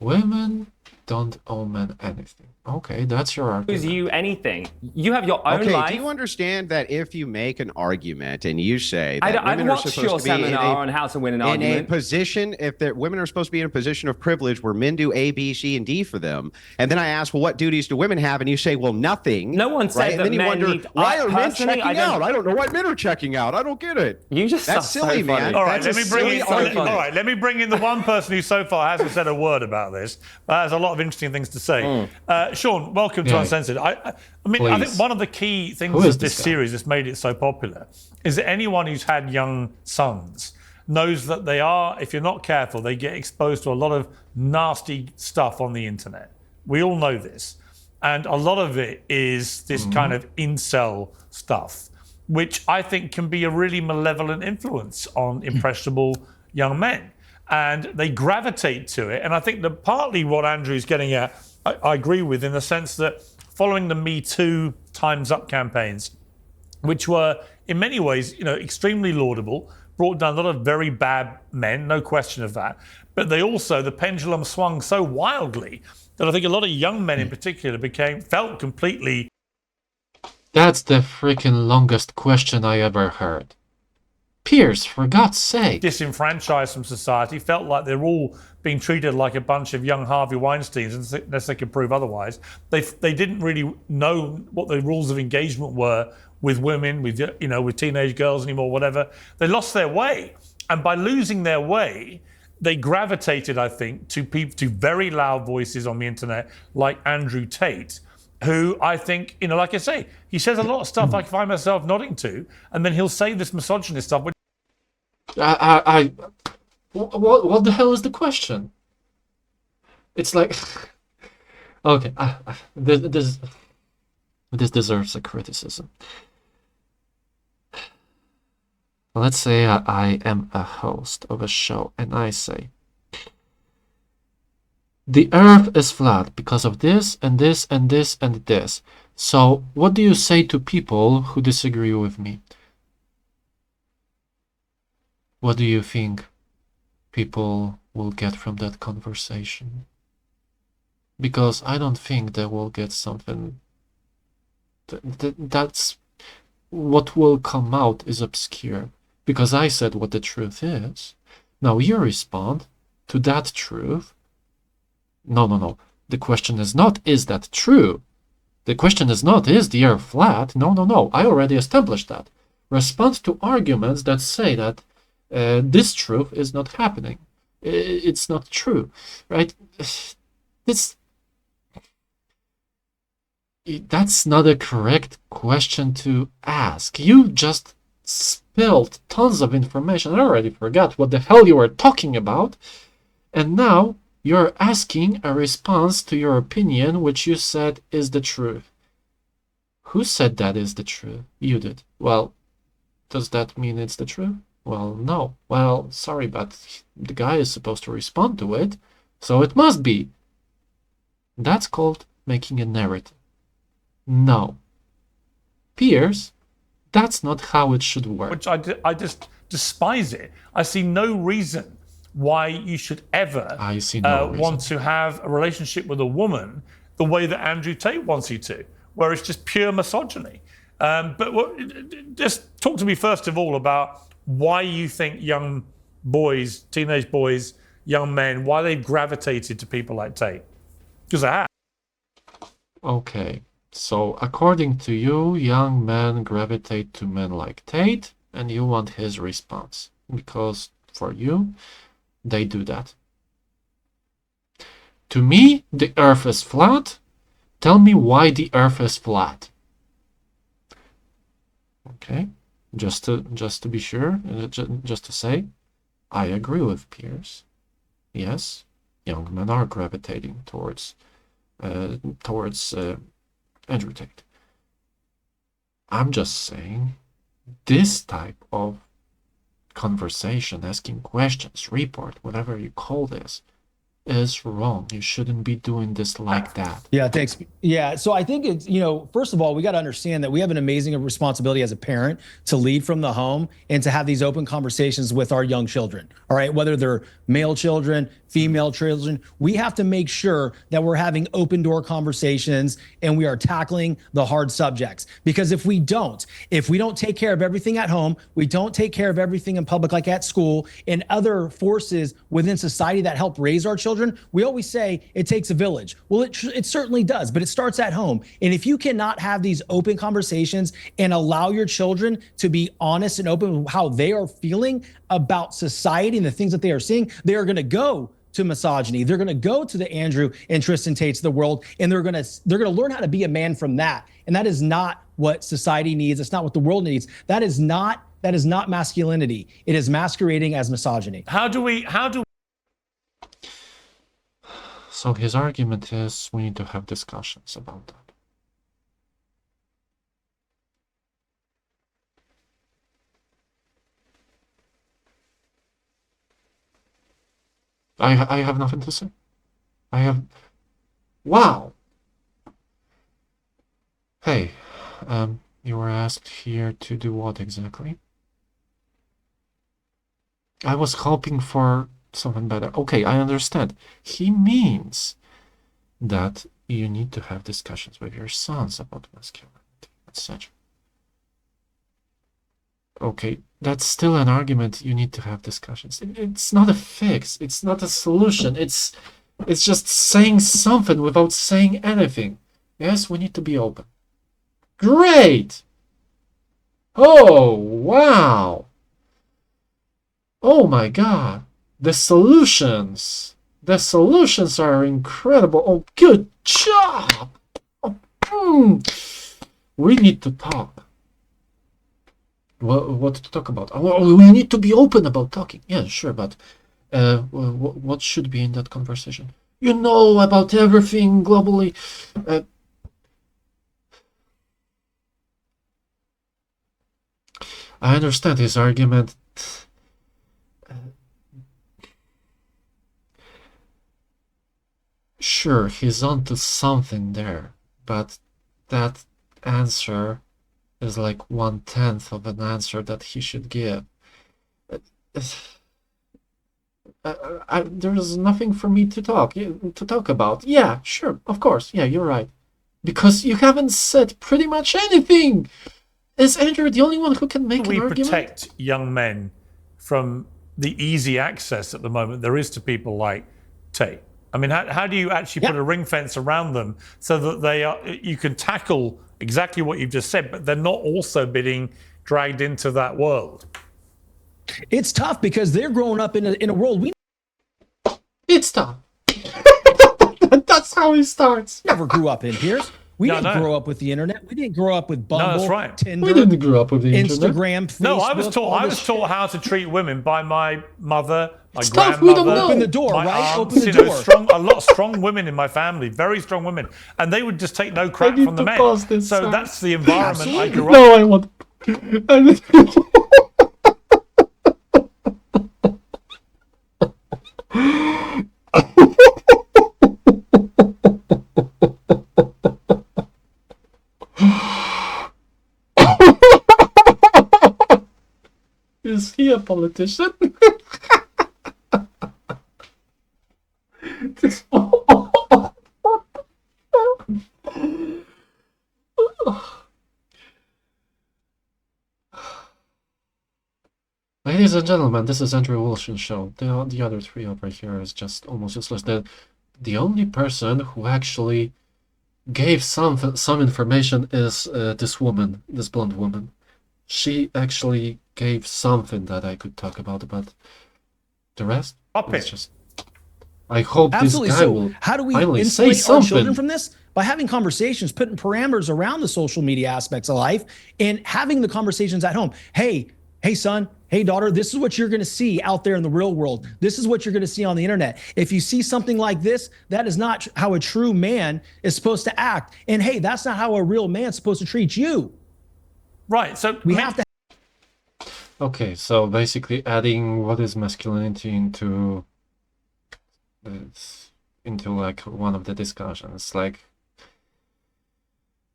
Women don't owe men anything. Okay, that's your argument. You anything. You have your own life. Okay, do you understand that if you make an argument and you say that I've women are watched supposed your to be seminar on how to win an argument. in a position, if women are supposed to be in a position of privilege where men do A, B, C, and D for them, and then I ask, well, what duties do women have? And you say, well, nothing. No one said right? that And then you men wonder, need... why are men Personally, checking out? I don't know why men are checking out. I don't get it. You just That's silly, so man. All right, That's let me bring in the one person who so far hasn't said a word about this, but has a lot of interesting things to say. Sean, welcome to Uncensored. I mean, I think one of the key things of this series that's made it so popular is that anyone who's had young sons knows that they are, if you're not careful, they get exposed to a lot of nasty stuff on the internet. We all know this. And a lot of it is this kind of incel stuff, which I think can be a really malevolent influence on impressionable young men. And they gravitate to it. And I think that partly what Andrew's getting at, I agree with, in the sense that following the Me Too Time's Up campaigns, which were in many ways, extremely laudable, brought down a lot of very bad men, no question of that. But the pendulum swung so wildly that I think a lot of young men in particular felt completely... That's the freaking longest question I ever heard. Piers, for God's sake. Disenfranchised from society, felt like they're all being treated like a bunch of young Harvey Weinsteins unless they could prove otherwise. They didn't really know what the rules of engagement were with women, with teenage girls anymore, whatever. They lost their way. And by losing their way, they gravitated, I think, to people, to very loud voices on the internet like Andrew Tate, who I think, like I say, he says a lot of stuff I find myself nodding to, and then he'll say this misogynist stuff. What the hell is the question? It's like, okay, this deserves a criticism. Let's say I am a host of a show and I say, the earth is flat because of this and this and this and this. So what do you say to people who disagree with me? What do you think people will get from that conversation? Because I don't think they will get something. That's what will come out is obscure. Because I said what the truth is. Now you respond to that truth. No. The question is not, is that true? The question is not, is the earth flat? No. I already established that. Respond to arguments that say that this truth is not happening. It's not true, right? That's not a correct question to ask. You just spilled tons of information. I already forgot what the hell you were talking about. And now you're asking a response to your opinion, which you said is the truth. Who said that is the truth? You did. Well, does that mean it's the truth? Well, no. Well, sorry, but the guy is supposed to respond to it, so it must be. That's called making a narrative. No. Piers, that's not how it should work. Which I just despise it. I see no reason why you should ever want to have a relationship with a woman the way that Andrew Tate wants you to, where it's just pure misogyny. Just talk to me first of all about why you think young boys, teenage boys, young men, why they've gravitated to people like Tate. Because they have. Okay. So, according to you, young men gravitate to men like Tate, and you want his response. Because, for you, they do that. To me, the earth is flat. Tell me why the earth is flat. Okay? Just to be sure, just to say, I agree with Piers. Yes, young men are gravitating towards Andrew Tate. I'm just saying this type of conversation, asking questions, report, whatever you call this, is wrong. You shouldn't be doing this like that. Yeah, thanks. Yeah, so I think it's, first of all, we got to understand that we have an amazing responsibility as a parent to lead from the home and to have these open conversations with our young children. All right, whether they're male children, female children, we have to make sure that we're having open door conversations and we are tackling the hard subjects. Because if we don't take care of everything at home, we don't take care of everything in public, like at school, and other forces within society that help raise our children, we always say it takes a village. Well, it certainly does, but it starts at home. And if you cannot have these open conversations and allow your children to be honest and open with how they are feeling about society and the things that they are seeing, they are going to go to misogyny. They're going to go to the Andrew and Tristan Tates of the world, and they're going to learn how to be a man from that. And that is not what society needs. It's not what the world needs. That is not masculinity. It is masquerading as misogyny. How do we So his argument is we need to have discussions about that. I have nothing to say. Wow. Hey, you were asked here to do what exactly? I was hoping for something better. Okay, I understand. He means that you need to have discussions with your sons about masculinity, etc. Okay, that's still an argument. You need to have discussions. It's not a fix. It's not a solution. It's just saying something without saying anything. Yes, we need to be open. Great! Oh, wow! Oh my god. The solutions. The solutions are incredible. Oh, good job. Oh, we need to talk. What to talk about? Oh, we need to be open about talking. Yeah, sure, but what should be in that conversation? You know about everything globally. I understand his argument. Sure, he's onto something there, but that answer is like 1/10 of an answer that he should give. There's nothing for me to talk about. Yeah, sure, of course. Yeah, you're right. Because you haven't said pretty much anything. Is Andrew the only one who can make an argument? We protect young men from the easy access at the moment there is to people like Tate. I mean, how do you actually put a ring fence around them so that you can tackle exactly what you've just said, but they're not also being dragged into that world? It's tough because they're growing up in a world It's tough. That's how he starts. Never grew up in here. We didn't grow up with the internet. We didn't grow up with Bumble, no, that's right. Tinder. We didn't grow up with the Instagram, internet. Facebook. No, I was taught how to treat women by my mother, my Stuff grandmother. we don't know. Open the door, my right? aunts, Open the door. A lot of strong women in my family, very strong women, and they would just take no crap from the men. So that's the environment I grew up. No, I want. Is he a politician? Ladies and gentlemen, this is Andrew Wilson's show. The other three over here is just almost useless. The only person who actually gave some information is this woman, this blonde woman. She actually gave something that I could talk about, but the rest is just. I hope Absolutely. this guy So will how do we finally say insulate our children something. from this? By having conversations, putting parameters around the social media aspects of life, and having the conversations at home. Hey, son, hey, daughter, this is what you're going to see out there in the real world. This is what you're going to see on the internet. If you see something like this, that is not how a true man is supposed to act. And hey, that's not how a real man's supposed to treat you. Right. So we have to. Okay, so basically adding what is masculinity into like one of the discussions. Like,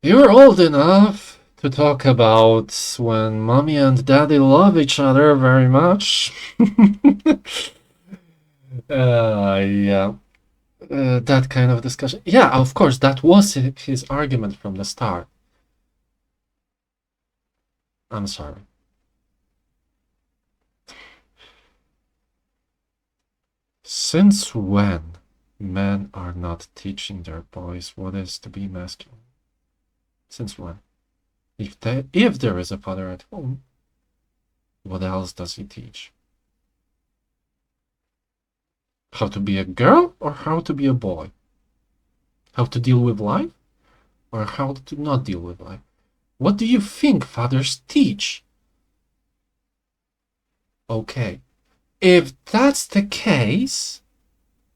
you're old enough to talk about when mommy and daddy love each other very much. Yeah. That kind of discussion. Yeah, of course, that was his argument from the start. I'm sorry. Since when men are not teaching their boys what is to be masculine? Since when? If there is a father at home, what else does he teach? How to be a girl or how to be a boy? How to deal with life or how to not deal with life? What do you think fathers teach? Okay. If that's the case,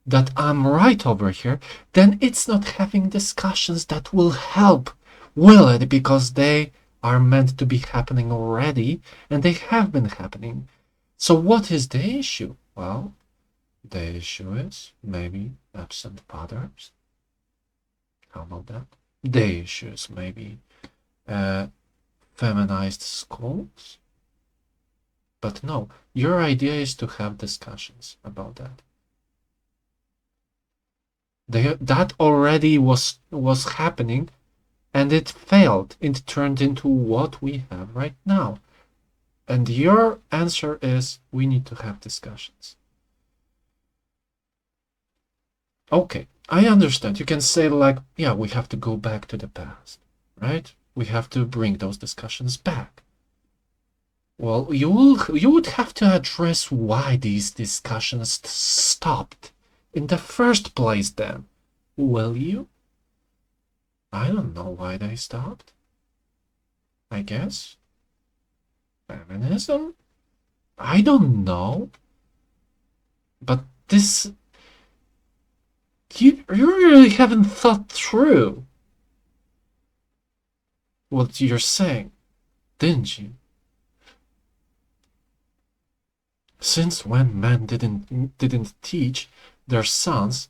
that I'm right over here, then it's not having discussions that will help, will it? Because they are meant to be happening already, and they have been happening. So what is the issue? Well, the issue is maybe absent fathers. How about that? The issue is maybe feminized schools. But no, your idea is to have discussions about that. That already was happening, and it failed. It turned into what we have right now. And your answer is we need to have discussions. Okay, I understand. You can say like, yeah, we have to go back to the past, right? We have to bring those discussions back. Well, you would have to address why these discussions stopped in the first place then. Will you? I don't know why they stopped. I guess. Feminism? I don't know. But this... You really haven't thought through what you're saying, didn't you? Since when men didn't teach their sons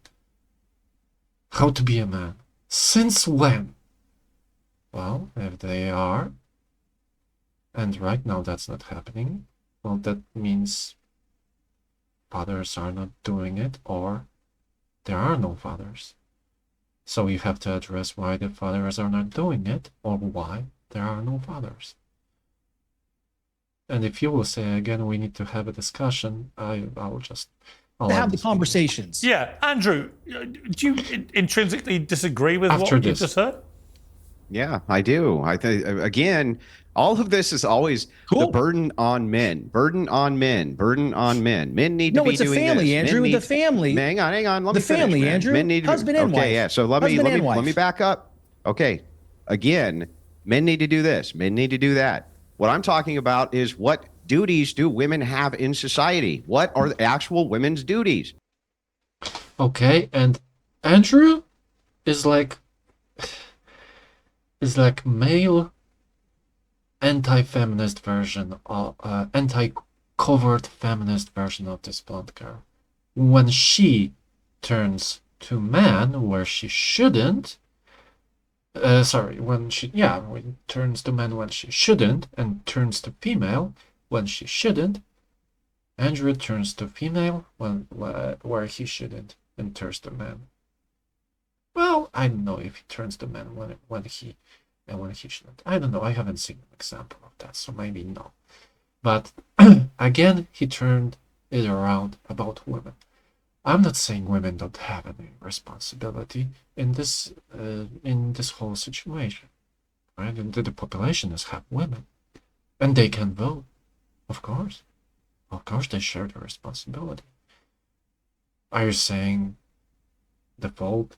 how to be a man? Since when? Well, if they are, and right now that's not happening, well, that means fathers are not doing it, or there are no fathers. So you have to address why the fathers are not doing it, or why there are no fathers. And if you will say again, we need to have a discussion, I'll have the conversations. Yeah, Andrew, do you intrinsically disagree with After what you this. just heard? Yeah, I do. I think, again, all of this is always the burden on men. Burden on men. Burden on men. Men need to be it's a doing family, this. Andrew. The family. Hang on. Let The me finish, family, man. Andrew. Men need to, Husband and wife. Okay, yeah. So let me back up. Okay, again, men need to do this. Men need to do that. What I'm talking about is, what duties do women have in society? What are the actual women's duties? Okay, and Andrew is like male anti-feminist version of anti-covert feminist version of this blonde girl. When she turns to man where she shouldn't, when turns to man when she shouldn't, and turns to female when she shouldn't, Andrew turns to female where he shouldn't, and turns to man. Well, I don't know if he turns to man when he shouldn't. I don't know. I haven't seen an example of that, so maybe no. But again, he turned it around about women. I'm not saying women don't have any responsibility in this whole situation, right? And the population is half women, and they can vote, of course. Of course, they share the responsibility. Are you saying the fault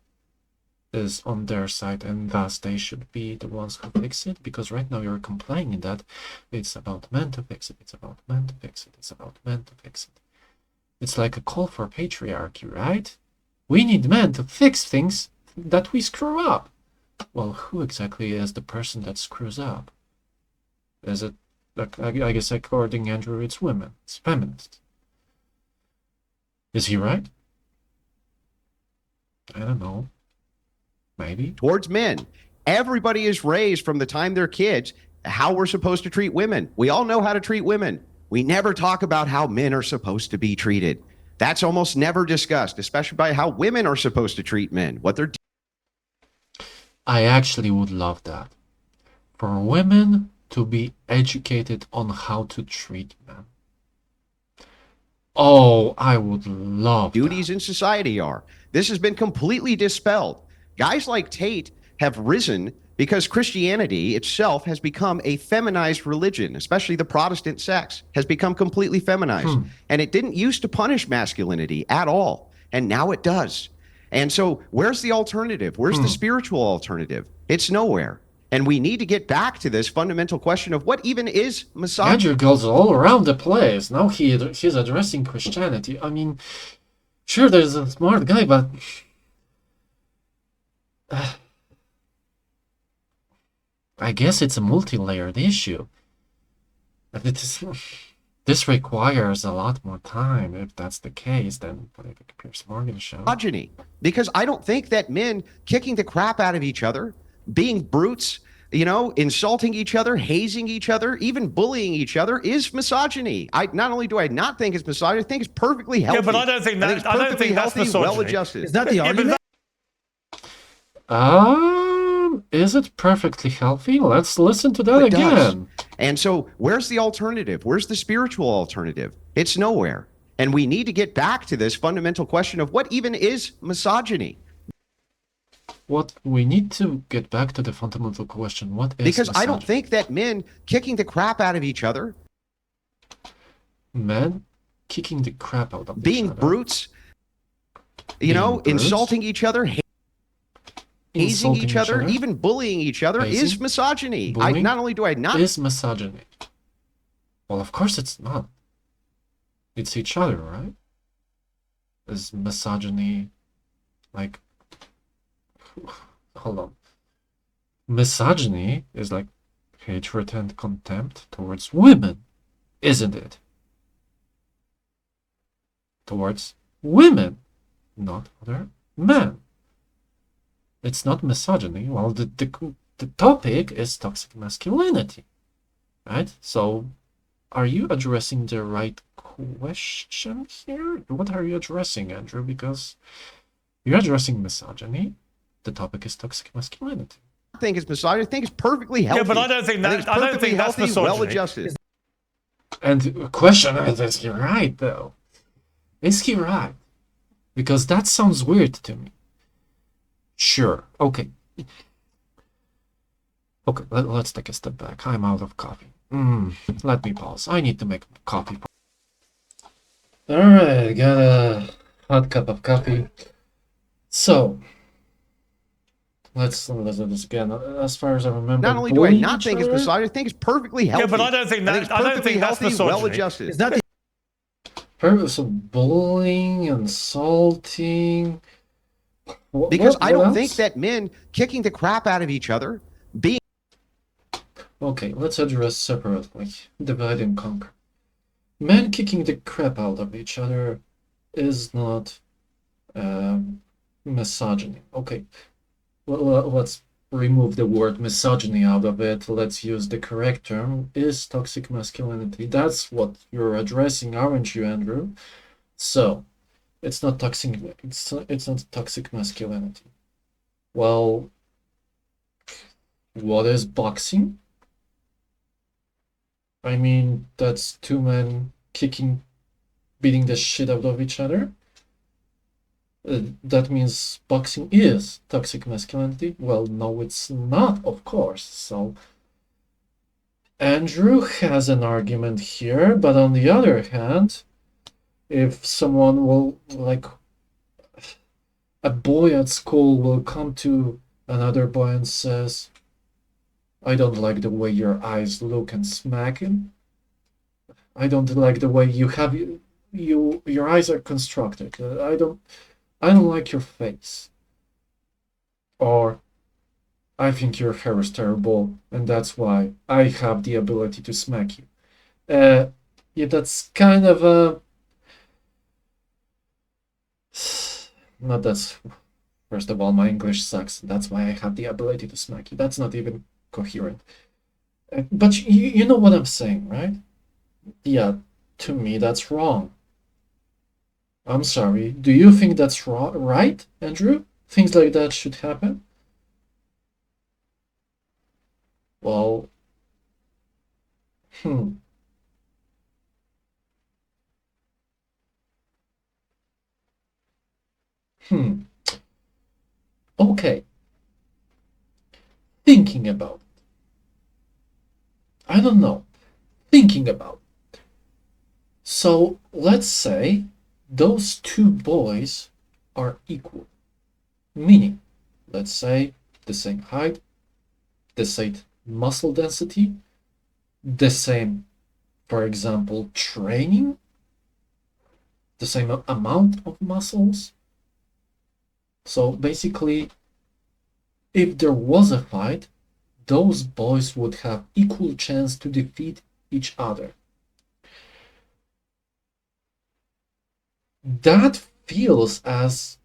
is on their side and thus they should be the ones who fix it? Because right now you're complaining that it's about men to fix it, it's about men to fix it, it's about men to fix it. It's like a call for patriarchy, right? We need men to fix things that we screw up. Well, who exactly is the person that screws up? Is it, I guess according to Andrew, it's women, it's feminists. Is he right? I don't know. Maybe. Towards men. Everybody is raised from the time they're kids how we're supposed to treat women. We all know how to treat women. We never talk about how men are supposed to be treated. That's almost never discussed, especially by how women are supposed to treat men. What they're. I actually would love that. For women to be educated on how to treat men. Oh, I would love duties in society are. This has been completely dispelled. Guys like Tate have risen because Christianity itself has become a feminized religion, especially the Protestant sects has become completely feminized. And it didn't used to punish masculinity at all. And now it does. And so where's the alternative? Where's the spiritual alternative? It's nowhere. And we need to get back to this fundamental question of what even is misogyny. Andrew goes all around the place. Now he's addressing Christianity. I mean, sure, there's a smart guy, but I guess it's a multi-layered issue. This requires a lot more time. If that's the case, then what if it Piers Morgan show? Misogyny. Because I don't think that men kicking the crap out of each other, being brutes, insulting each other, hazing each other, even bullying each other is misogyny. Not only do I not think it's misogyny, I think it's perfectly healthy. Yeah, but I don't think that's healthy, misogyny. well-adjusted. Is that the argument? Is it perfectly healthy? Let's listen to that again. And so where's the alternative? Where's the spiritual alternative? It's nowhere. And we need to get back to this fundamental question of what even is misogyny. What we need to get back to the fundamental question, what is because misogyny? I don't think that men kicking the crap out of each other, Men kicking the crap out of each being other. brutes, Being brutes, insulting each other, hazing insulting each other, even bullying each other is hazing, misogyny. bullying Not only do I not is misogyny. Well, of course it's not. It's each other, right? Is misogyny like... Hold on. Misogyny is like hatred and contempt towards women, isn't it? Towards women, not other men. It's not misogyny. Well, the topic is toxic masculinity, right? So, are you addressing the right question here? What are you addressing, Andrew? Because you're addressing misogyny. The topic is toxic masculinity. think it's misogyny. I think it's perfectly healthy. Yeah, but I don't think that. I don't think that's healthy, misogyny. well-adjusted. And the question is he right, though? Is he right? Because that sounds weird to me. Sure. Okay. Okay, let's take a step back. I'm out of coffee. Let me pause. I need to make coffee. Alright, got a hot cup of coffee. So, let's do this again. As far as I remember, Not only do I not think it's misogyny, I think it's perfectly healthy. Yeah, but I don't think that. I don't think that's misogyny. Well-adjusted. Is that the purpose of bullying, insulting? Because I don't else? think that men kicking the crap out of each other, being Okay, let's address separately. Divide and conquer. Men kicking the crap out of each other is not misogyny. Okay, let's remove the word misogyny out of it. Let's use the correct term, is toxic masculinity. That's what you're addressing, aren't you, Andrew? So, it's not toxic. It's not toxic masculinity. Well, what is boxing? I mean, that's two men beating the shit out of each other. That means boxing is toxic masculinity? Well, no, it's not, of course. So, Andrew has an argument here, but on the other hand, if someone will, like, a boy at school will come to another boy and says, I don't like the way your eyes look, and smack him. I don't like the way you have your eyes are constructed. I don't like your face. Or I think your hair is terrible, and that's why I have the ability to smack you. Yeah, that's kind of a... Not that's... First of all, my English sucks. That's why I have the ability to smack you. That's not even coherent. But you know what I'm saying, right? Yeah, to me that's wrong. I'm sorry. Do you think that's right, Andrew? Things like that should happen? Well, Okay. Thinking about it. I don't know. Thinking about it. So let's say those two boys are equal. Meaning, let's say the same height, the same muscle density, the same, for example, training, the same amount of muscles. So basically, if there was a fight, those boys would have equal chance to defeat each other. That feels as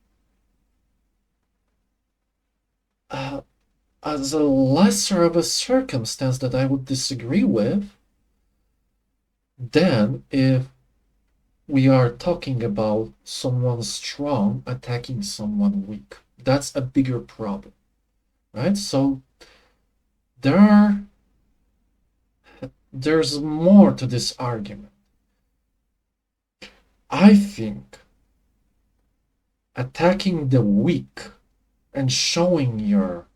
a lesser of a circumstance that I would disagree with than if we are talking about someone strong attacking someone weak. That's a bigger problem, right? So there's more to this argument. I think attacking the weak and showing your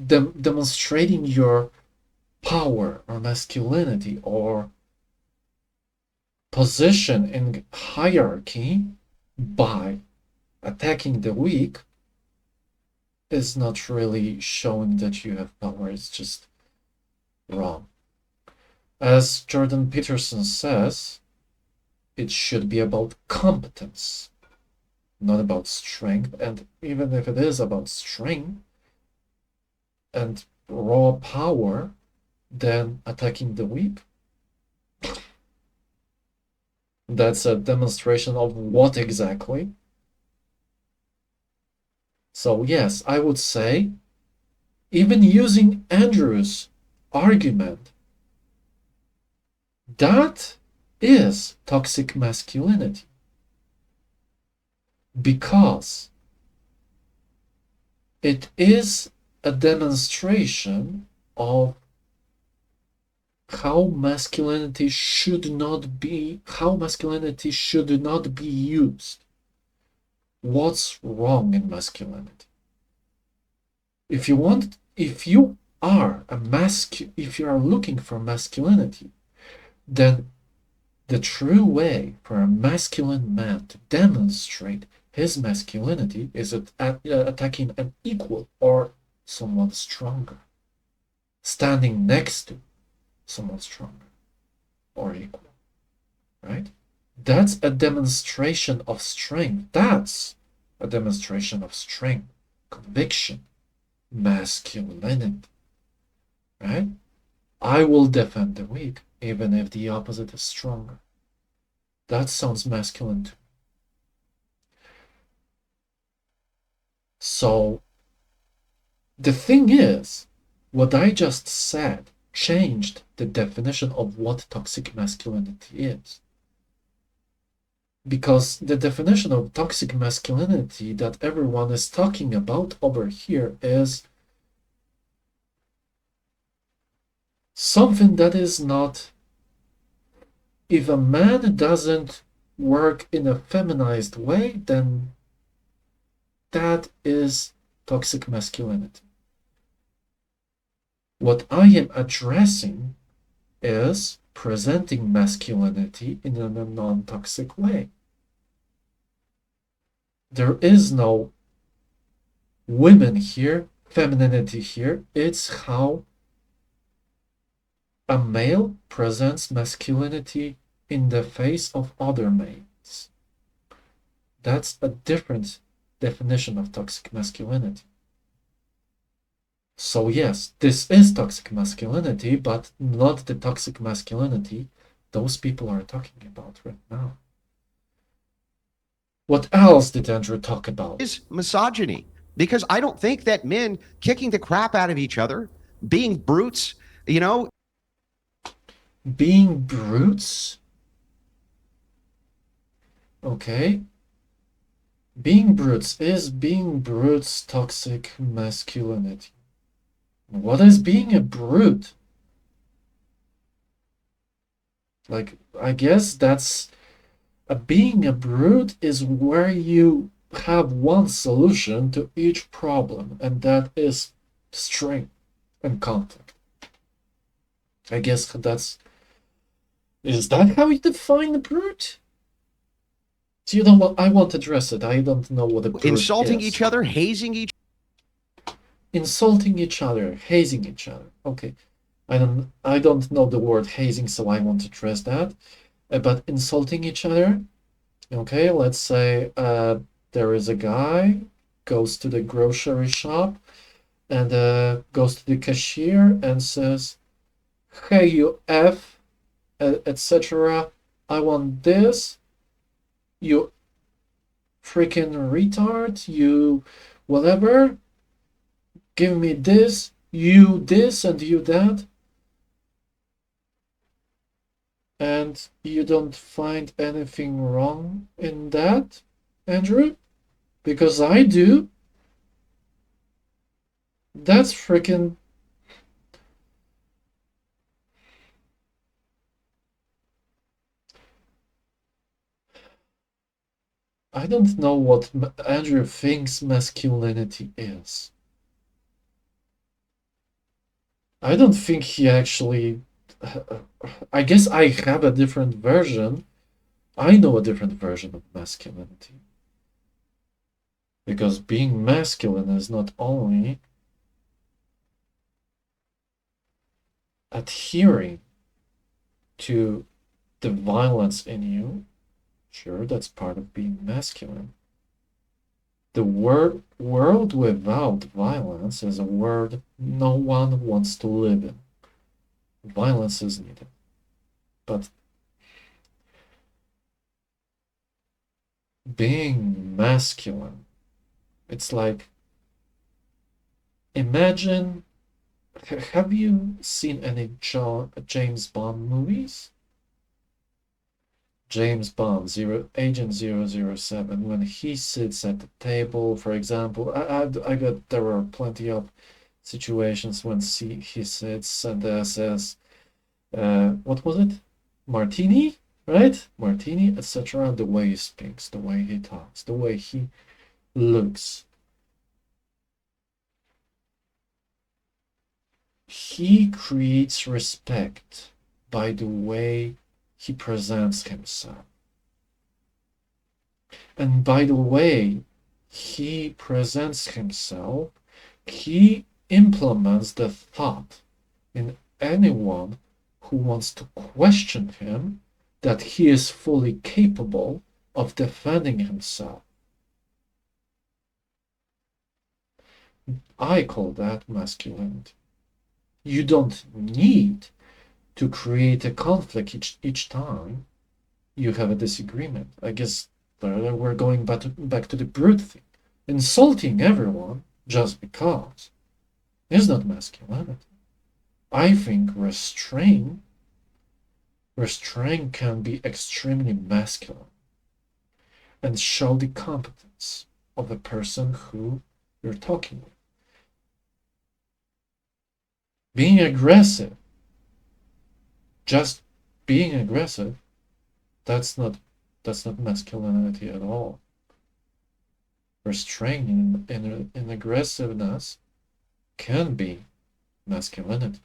demonstrating your power or masculinity or position in hierarchy by attacking the weak is not really showing that you have power. It's just wrong. As Jordan Peterson says, it should be about competence, not about strength. And even if it is about strength and raw power, then attacking the weak, that's a demonstration of what exactly? So yes, I would say, even using Andrew's argument, that is toxic masculinity. Because it is a demonstration of how masculinity should not be used. What's wrong in masculinity? If you are looking for masculinity, then the true way for a masculine man to demonstrate his masculinity is attacking an equal or someone stronger, standing next to someone stronger or equal, right? That's a demonstration of strength. That's a demonstration of strength, conviction, masculinity, right? I will defend the weak, even if the opposite is stronger. That sounds masculine to me. So, the thing is, what I just said changed the definition of what toxic masculinity is. Because the definition of toxic masculinity that everyone is talking about over here is something that is not, if a man doesn't work in a feminized way, then that is toxic masculinity. What I am addressing is presenting masculinity in a non-toxic way. There is no women here, femininity here. It's how a male presents masculinity in the face of other males. That's a different definition of toxic masculinity. So yes, this is toxic masculinity, but not the toxic masculinity those people are talking about right now. What else did Andrew talk about? Is misogyny. Because I don't think that men kicking the crap out of each other, being brutes, being brutes? Okay. Being brutes toxic masculinity? What is being a brute? Like, I guess that's being a brute is where you have one solution to each problem, and that is strength and conflict. I guess is that how you define a brute? So you know what? I won't address it. I don't know what a brute insulting is. each other, hazing each Insulting each other, hazing each other. Okay, I don't know the word hazing, so I won't address that. But insulting each other. Okay, let's say there is a guy goes to the grocery shop and goes to the cashier and says, "Hey, you F, etc. I want this. You freaking retard. You whatever. Give me this. You this and you that." And you don't find anything wrong in that, Andrew? Because I do. That's freaking... I don't know what Andrew thinks masculinity is. I don't think he actually. I guess I have a different version. I know a different version of masculinity. Because being masculine is not only adhering to the violence in you. Sure, that's part of being masculine. The world without violence is a world no one wants to live in. Violence is needed. But being masculine, it's like, imagine, have you seen any James Bond movies? James Bond, Agent 007, when he sits at the table, for example, I got there are plenty of situations when he sits and says, what was it? Martini, right? Martini, etc. The way he speaks, the way he talks, the way he looks. He creates respect by the way he presents himself. And by the way he presents himself, he implements the thought in anyone who wants to question him that he is fully capable of defending himself. I call that masculinity. You don't need to create a conflict each time you have a disagreement. I guess we're going back to the brute thing. Insulting everyone just because is not masculinity. I think restraint can be extremely masculine and show the competence of the person who you're talking with. Being aggressive, just being aggressive, that's not masculinity at all. Restraint in aggressiveness can be masculinity.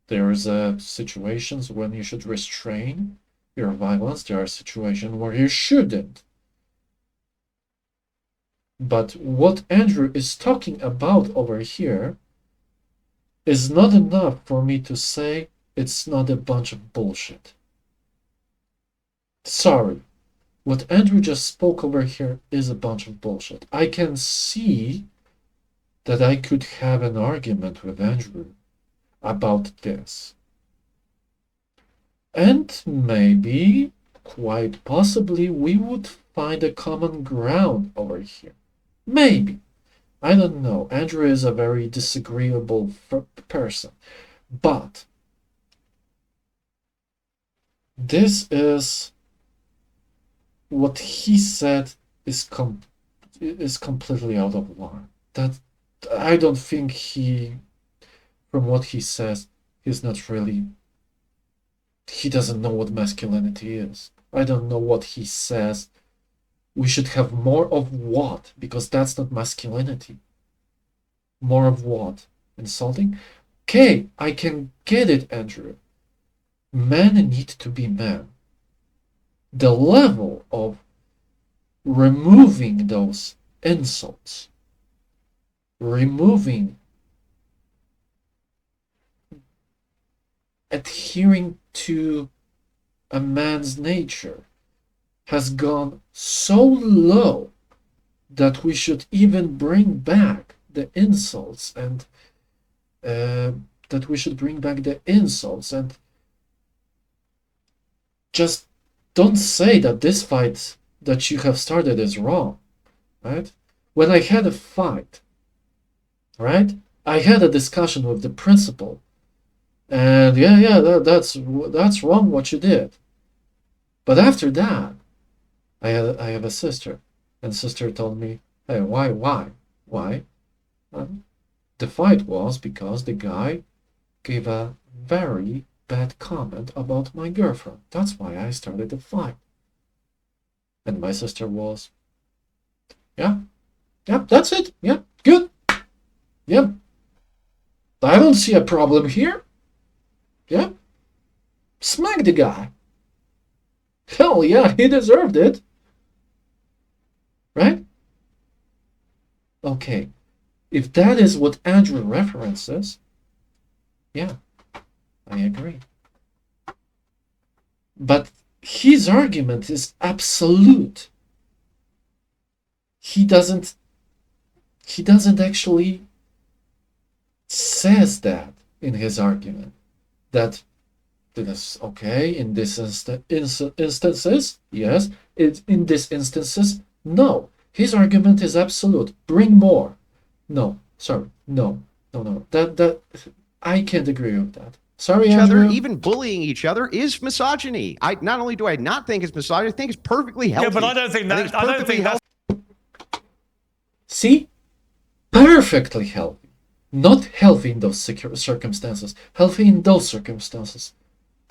There's situations when you should restrain your violence. There are situations where you shouldn't. But what Andrew is talking about over here is not enough for me to say it's not a bunch of bullshit. Sorry. What Andrew just spoke over here is a bunch of bullshit. I can see that I could have an argument with Andrew about this. And maybe, quite possibly, we would find a common ground over here. Maybe. I don't know. Andrew is a very disagreeable person. But this is what he said is completely out of line. That I don't think from what he says, he's not really. He doesn't know what masculinity is. I don't know what he says. We should have more of what? Because that's not masculinity. More of what? Insulting? Okay, I can get it, Andrew. Men need to be men. The level of removing those insults, adhering to a man's nature has gone so low that we should even bring back the insults and just don't say that this fight that you have started is wrong, right? When I had a fight, right, I had a discussion with the principal, and that's wrong what you did. But after that, I have a sister, and sister told me, hey, why? The fight was because the guy gave a very bad comment about my girlfriend. That's why I started the fight. And my sister was, yeah, that's it. Yeah, good. Yeah, I don't see a problem here. Yeah. Smack the guy. Hell yeah, he deserved it. Right? Okay. If that is what Andrew references, yeah, I agree. But his argument is absolute. He doesn't actually says that in his argument. That this okay in this instances, yes. In this instances, no. His argument is absolute. Bring more. No, sorry, no. That I can't agree with that. Sorry, Andrew. Even bullying each other is misogyny. I not only do I not think it's misogyny, I think it's perfectly healthy. Yeah, but I don't think that. I don't think that's. See, perfectly healthy. Not healthy in those circumstances. Healthy in those circumstances.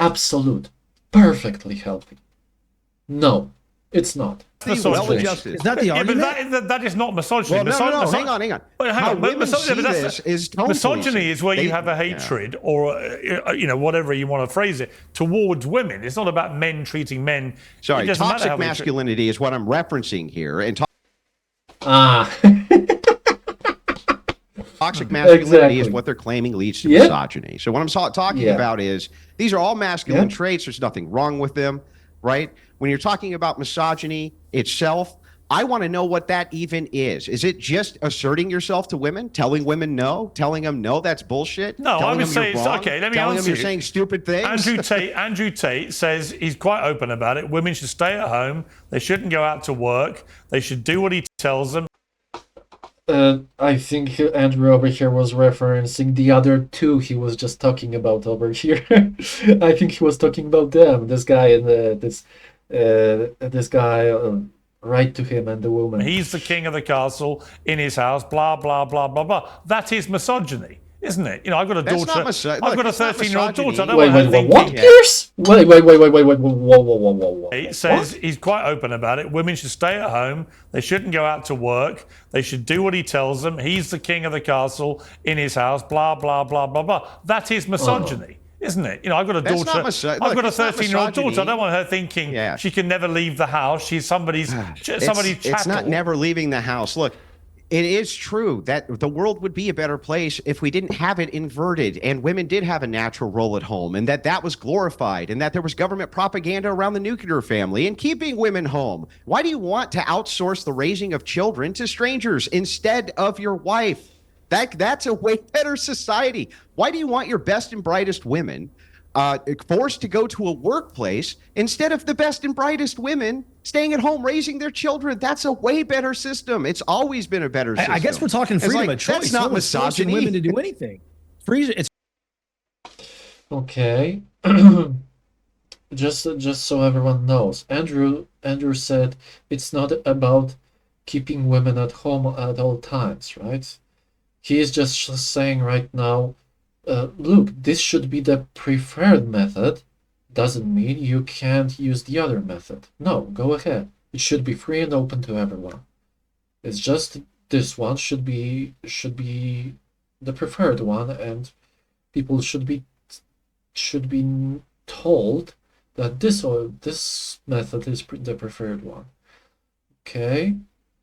Absolute. Perfectly healthy. No, it's not. Well-adjusted. Is that the argument? But that is not misogyny. Well, no, hang on. Wait, hang How on. women see this is tone misogyny policing. is where you have a hatred or whatever you want to phrase it towards women. It's not about men treating men. Sorry, It doesn't matter toxic how we treat- masculinity is what I'm referencing here, and toxic masculinity is what they're claiming leads to misogyny. So what I'm talking about is these are all masculine traits. There's nothing wrong with them, right? When you're talking about misogyny itself, I want to know what that even is. Is it just asserting yourself to women, telling women no, telling them no, that's bullshit? No, I would say it's okay. Let me telling answer them you're you. saying stupid things. Andrew Tate says he's quite open about it. Women should stay at home. They shouldn't go out to work. They should do what he tells them. I think Andrew over here was referencing the other two he was just talking about over here. I think he was talking about them. This guy and this guy right to him and the woman. He's the king of the castle in his house. Blah blah blah blah blah. That is misogyny, isn't it? You know, I've got a daughter. I've got a 13-year-old daughter. I don't want her thinking. What, Pierce? Wait, whoa. He says he's quite open about it. Women should stay at home. They shouldn't go out to work. They should do what he tells them. He's the king of the castle in his house. Blah blah blah blah blah. That is misogyny. Isn't it? You know, I've got a daughter. I've got a 13-year-old daughter. I don't want her thinking she can never leave the house. She's somebody's chattel. It's not never leaving the house. Look, it is true that the world would be a better place if we didn't have it inverted and women did have a natural role at home and that was glorified and that there was government propaganda around the nuclear family and keeping women home. Why do you want to outsource the raising of children to strangers instead of your wife? That's a way better society. Why do you want your best and brightest women forced to go to a workplace instead of the best and brightest women staying at home raising their children? That's a way better system. It's always been a better system. I guess we're talking freedom of choice. That's not misogyny. Women to do anything. It's okay. just so everyone knows, Andrew said it's not about keeping women at home at all times, right? He is just saying right now, look, this should be the preferred method. Doesn't mean you can't use the other method. No, go ahead. It should be free and open to everyone. It's just this one should be the preferred one, and people should be told that this method is the preferred one. Okay.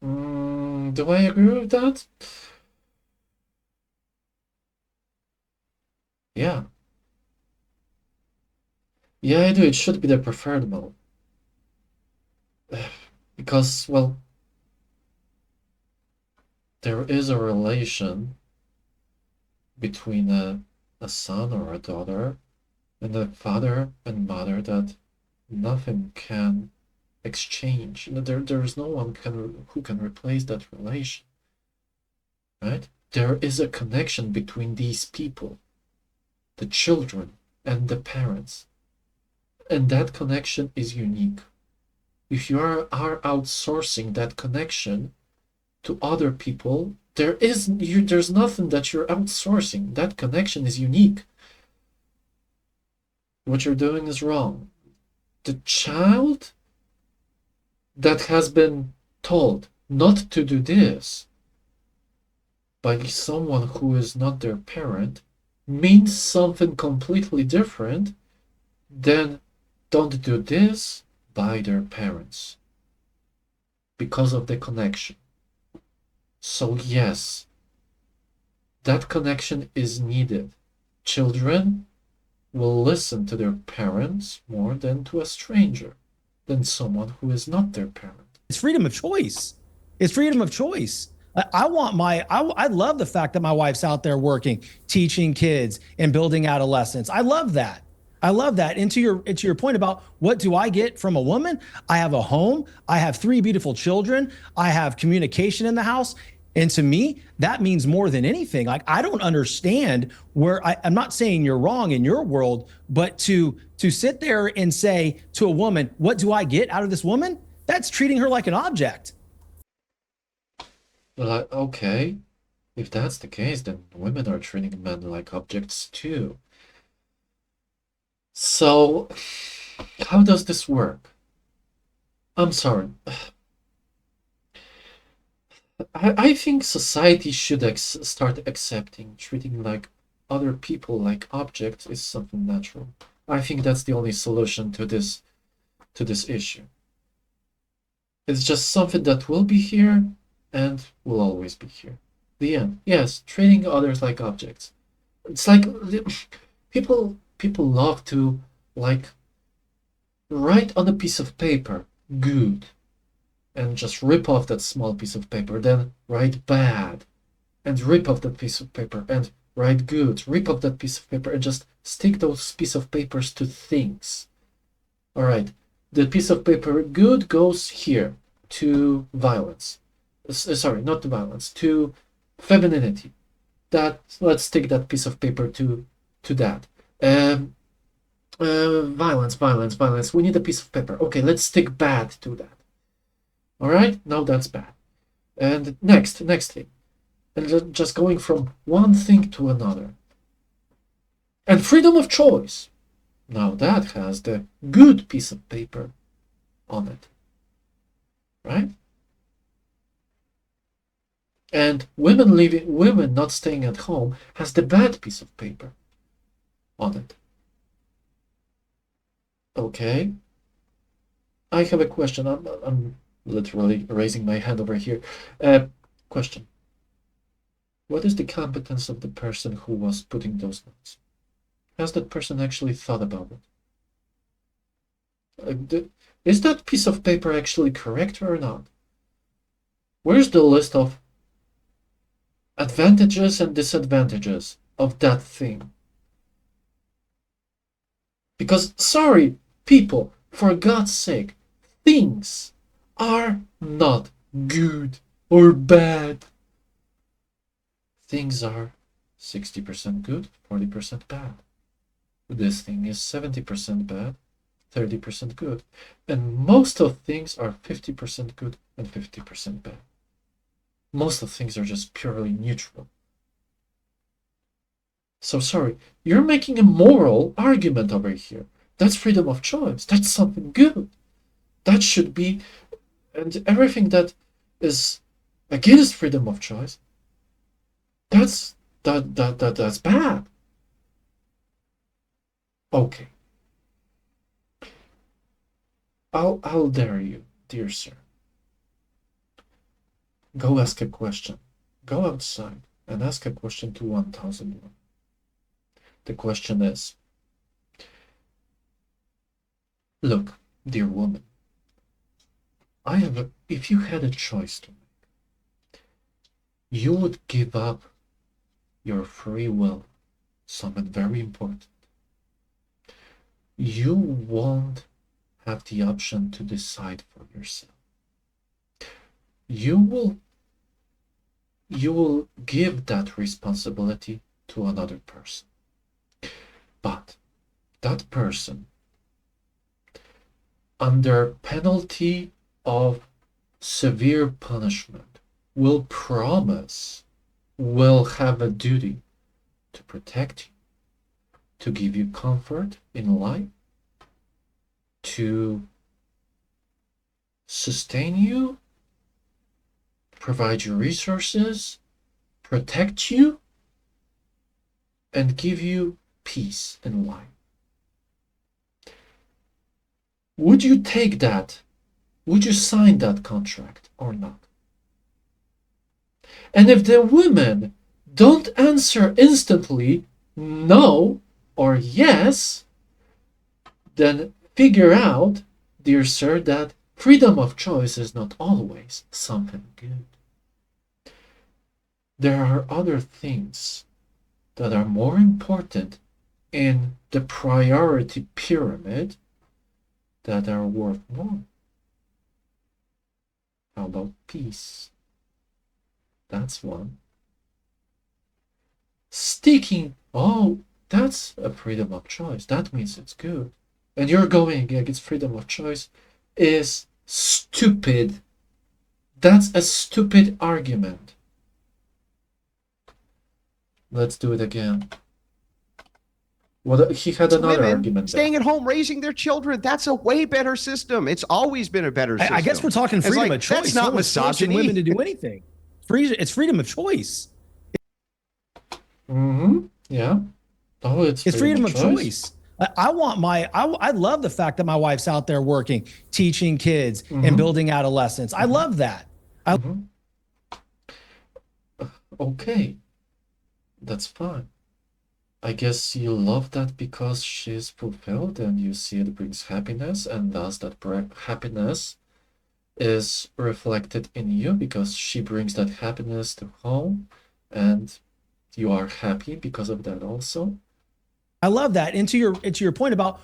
Do I agree with that? Yeah. Yeah, I do. It should be the preferred mode. Because, well, there is a relation between a son or a daughter and a father and mother that nothing can exchange. There's no one who can replace that relation. Right? There is a connection between these people, the children and the parents, and that connection is unique. If you are outsourcing that connection to other people, there's nothing that you're outsourcing. That connection is unique. What you're doing is wrong. The child that has been told not to do this by someone who is not their parent means something completely different than don't do this by their parents because of the connection. So yes, that connection is needed. Children will listen to their parents more than to a stranger, than someone who is not their parent. It's freedom of choice. It's freedom of choice. I love the fact that my wife's out there working, teaching kids and building adolescents. I love that. I love that. And to your point about what do I get from a woman? I have a home. I have 3 beautiful children. I have communication in the house. And to me, that means more than anything. Like, I don't understand where I'm not saying you're wrong in your world, but to sit there and say to a woman, what do I get out of this woman? That's treating her like an object. Like, okay, if that's the case, then women are treating men like objects too. So, how does this work? I'm sorry. I think society should start accepting treating like other people like objects is something natural. I think that's the only solution to this issue. It's just something that will be here and will always be here. The end. Yes, treating others like objects. It's like people love to like write on a piece of paper good and just rip off that small piece of paper, then write bad and rip off that piece of paper and write good, rip off that piece of paper and just stick those piece of papers to things. All right, the piece of paper good goes here to violence. Sorry, not to violence, to femininity. That, let's stick that piece of paper to that. Violence. We need a piece of paper. Okay, let's stick bad to that. All right, now that's bad. And next thing. And just going from one thing to another. And freedom of choice. Now that has the good piece of paper on it. Right? And women not staying at home has the bad piece of paper on it. Okay. I have a question. I'm literally raising my hand over here. Question. What is the competence of the person who was putting those notes? Has that person actually thought about it? Is that piece of paper actually correct or not? Where's the list of advantages and disadvantages of that thing? Because, sorry, people, for God's sake, things are not good or bad. Things are 60% good, 40% bad. This thing is 70% bad, 30% good. And most of things are 50% good and 50% bad. Most of things are just purely neutral. So sorry, you're making a moral argument over here. That's freedom of choice. That's something good. That should be, and everything that is against freedom of choice, that's bad. Okay. I'll dare you, dear sir. Go ask a question. Go outside and ask a question to 1001. The question is, look, dear woman, if you had a choice to make, you would give up your free will, something very important. You won't have the option to decide for yourself. You will give that responsibility to another person. But that person, under penalty of severe punishment, will have a duty to protect you, to give you comfort in life, to sustain you, provide you resources, protect you, and give you peace in life. Would you take that? Would you sign that contract or not? And if the women don't answer instantly no or yes, then figure out, dear sir, that freedom of choice is not always something good. There are other things that are more important in the priority pyramid that are worth more. How about peace? That's one. Sticking, oh, that's a freedom of choice. That means it's good. And you're going against freedom of choice is stupid. That's a stupid argument. Let's do it again. Well, he had another argument. Staying at home, raising their children. That's a way better system. It's always been a better system. I guess we're talking freedom of choice. That's not misogyny. Women to do anything. It's freedom of choice. Yeah. Oh, it's freedom of choice. I love the fact that my wife's out there working, teaching kids and building adolescents. I love that. Okay. That's fine. I guess you love that because she's fulfilled and you see it brings happiness, and thus that happiness is reflected in you because she brings that happiness to home, and you are happy because of that also. I love that. And to your point about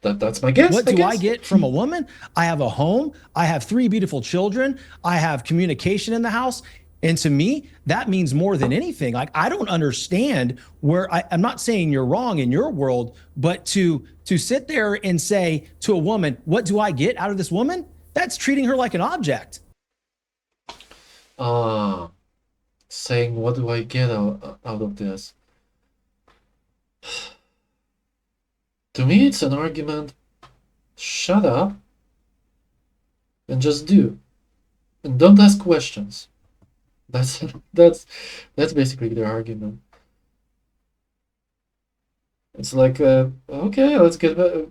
that's my guess. What do I get from a woman? I have a home. I have 3 beautiful children. I have communication in the house. And to me, that means more than anything. Like, I don't understand where I'm not saying you're wrong in your world, but to sit there and say to a woman, what do I get out of this woman? That's treating her like an object. Saying, what do I get out of this? To me, it's an argument. Shut up and just do. And don't ask questions. That's basically their argument. It's like, okay, let's get back.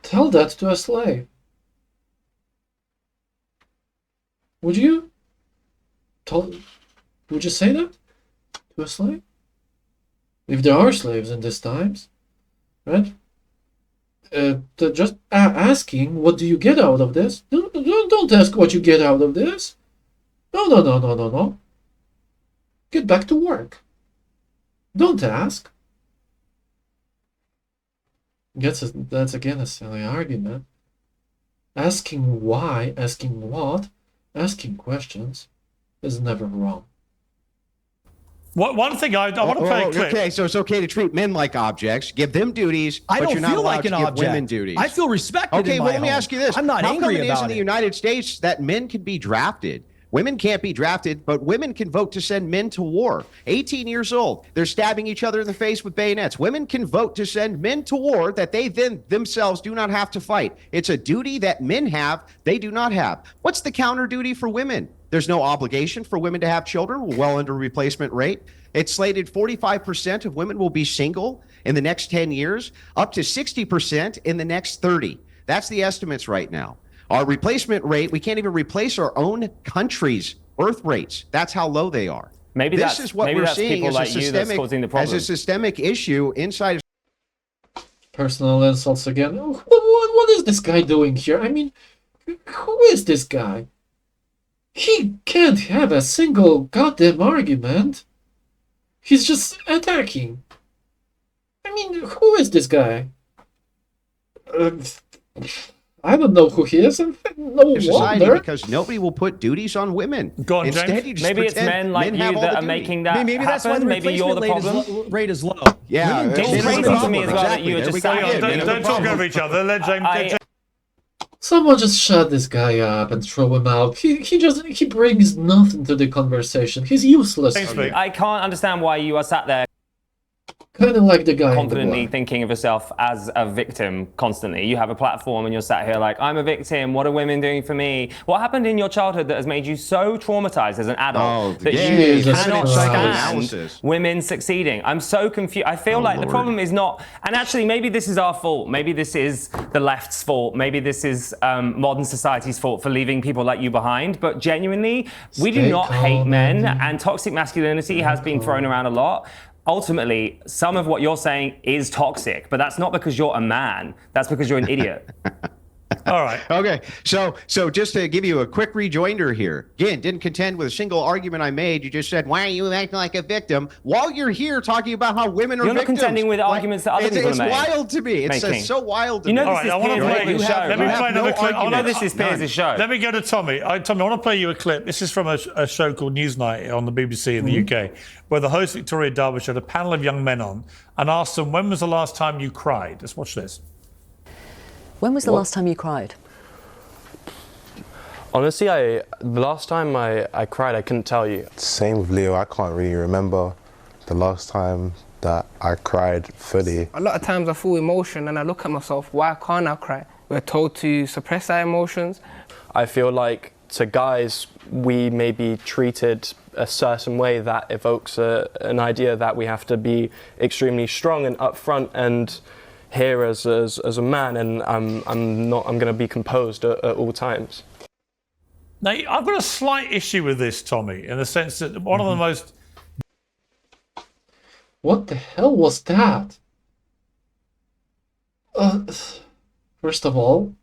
Tell that to a slave. Would you? Would you say that to a slave? If there are slaves in these times, right? Just asking, what do you get out of this? Don't ask what you get out of this. No. Get back to work. Don't ask. That's again a silly argument. Asking why, asking what, asking questions is never wrong. One thing I want to play a clip. Okay, so it's okay to treat men like objects, give them duties, but you're not allowed to give women duties. I feel respected. Okay, well, let me ask you this. I'm not angry about it. How come it is in the United States that men can be drafted? Women can't be drafted, but women can vote to send men to war. 18 years old, they're stabbing each other in the face with bayonets. Women can vote to send men to war that they then themselves do not have to fight. It's a duty that men have, they do not have. What's the counter duty for women? There's no obligation for women to have children. We're well under replacement rate. It's slated 45% of women will be single in the next 10 years, up to 60% in the next 30. That's the estimates right now. Our replacement rate, we can't even replace our own country's birth rates. That's how low they are. Maybe this is what we're seeing as a systemic issue inside. Personal insults again. What is this guy doing here? I mean, who is this guy? He can't have a single goddamn argument. He's just attacking. I mean, who is this guy? I don't know who he is, and no wonder. Because nobody will put duties on women. Go on, Instead, James. Maybe it's men like you that are making that maybe that's why the Maybe you're the replacement rate is low. Yeah, It's crazy to me as well that you were just saying. Don't talk over each other. Let James. Someone just shut this guy up and throw him out. He brings nothing to the conversation. He's useless. I can't understand why you are sat there Kind of like the guy confidently in the thinking of yourself as a victim constantly. You have a platform and you're sat here like, I'm a victim. What are women doing for me? What happened in your childhood that has made you so traumatized as an adult that you Jesus cannot Christ. stand Psychoanalysis. women succeeding? I'm so confused. I feel like the Lord. problem is not, and actually maybe this is our fault. Maybe this is the left's fault. Maybe this is modern society's fault for leaving people like you behind. But genuinely, we do Stay not hate calm, men, Andy. and toxic masculinity has been thrown around a lot. Ultimately, some of what you're saying is toxic, but that's not because you're a man. That's because you're an idiot. All right. Okay, so just to give you a quick rejoinder here, again, didn't contend with a single argument I made. You just said, "Why are you acting like a victim?" While you're here talking about how women are You're not victims. contending with arguments that other people it's are making. wild to me. It's Making. so wild to You know me. this All is right, I wanna Piers play- Morgan's show. let me right? play another clip. You know this is Piers' show. Let me go to Tommy. Tommy, I want to play you a clip. This is from a show called Newsnight on the BBC in the UK, where the host Victoria Derbyshire had a panel of young men on and asked them, when was the last time you cried? Let's watch this. When was the last time you cried? Honestly, the last time I cried, I couldn't tell you. Same with Leo, I can't really remember the last time that I cried fully. A lot of times I feel emotion and I look at myself, why can't I cry? We're told to suppress our emotions. I feel like to guys, we may be treated a certain way that evokes an idea that we have to be extremely strong and upfront and here as a man, and I'm going to be composed at all times. Now, I've got a slight issue with this, Tommy, in the sense that one of the most... What the hell was that? First of all,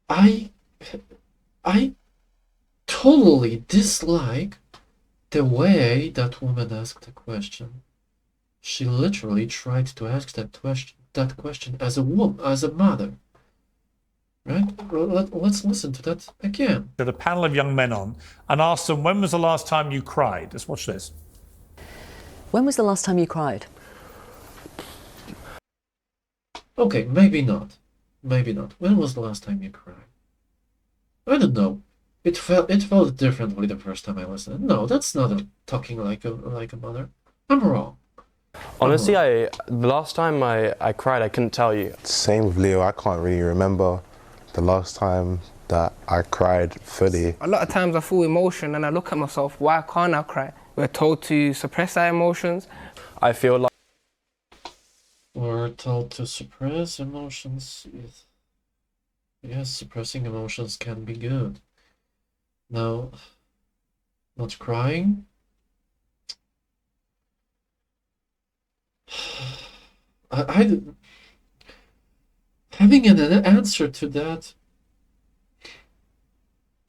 I totally dislike the way that woman asked the question. She literally tried to ask that question as a woman, as a mother. Right? Let's listen to that again. Had a panel of young men on and asked them, when was the last time you cried? Let's watch this. When was the last time you cried? Okay, maybe not. Maybe not. When was the last time you cried? I don't know. It felt differently the first time I listened. No, that's not talking like a mother. I'm wrong. Honestly, the last time I cried, I couldn't tell you. Same with Leo, I can't really remember the last time that I cried fully. A lot of times I feel emotion and I look at myself, why can't I cry? We're told to suppress our emotions. I feel like We're told to suppress emotions. Yes, suppressing emotions can be good. Now, not crying. Having an answer to that,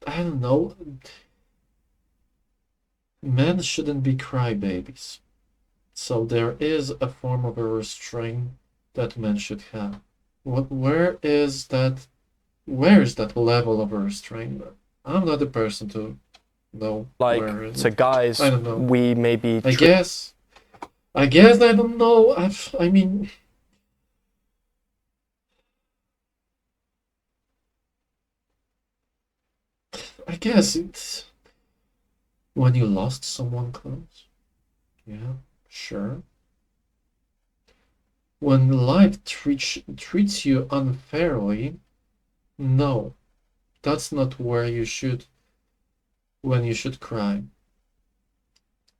I don't know. Men shouldn't be crybabies. So there is a form of a restraint that men should have. Where is that level of a restraint? I'm not the person to know where is to it. guys, I don't know. we may be... I guess I don't know. I mean, I guess it's when you lost someone close. Yeah, sure. When life treats you unfairly, no, that's not where you should, when you should cry.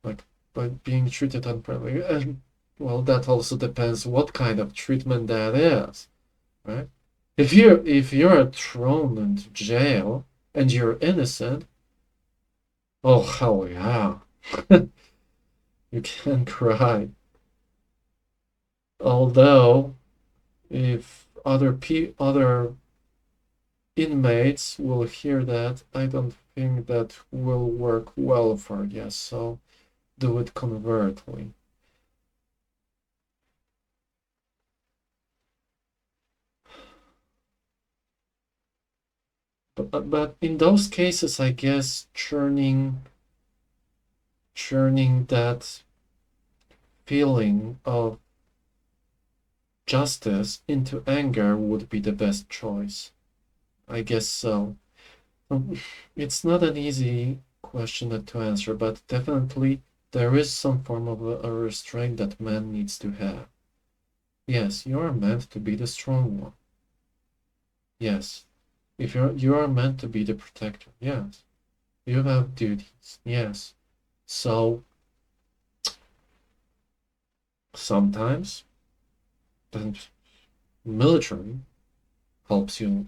Like, by being treated unfairly. And, well, that also depends what kind of treatment that is, right? If you're thrown into jail and you're innocent, oh hell yeah. You can cry. Although, if other inmates will hear that, I don't think that will work well for you. So, do it covertly. But in those cases, I guess churning that feeling of justice into anger would be the best choice. I guess so. It's not an easy question to answer, but definitely there is some form of a restraint that man needs to have. Yes, you are meant to be the strong one. Yes. If you are meant to be the protector, yes. You have duties, yes. So sometimes the military helps you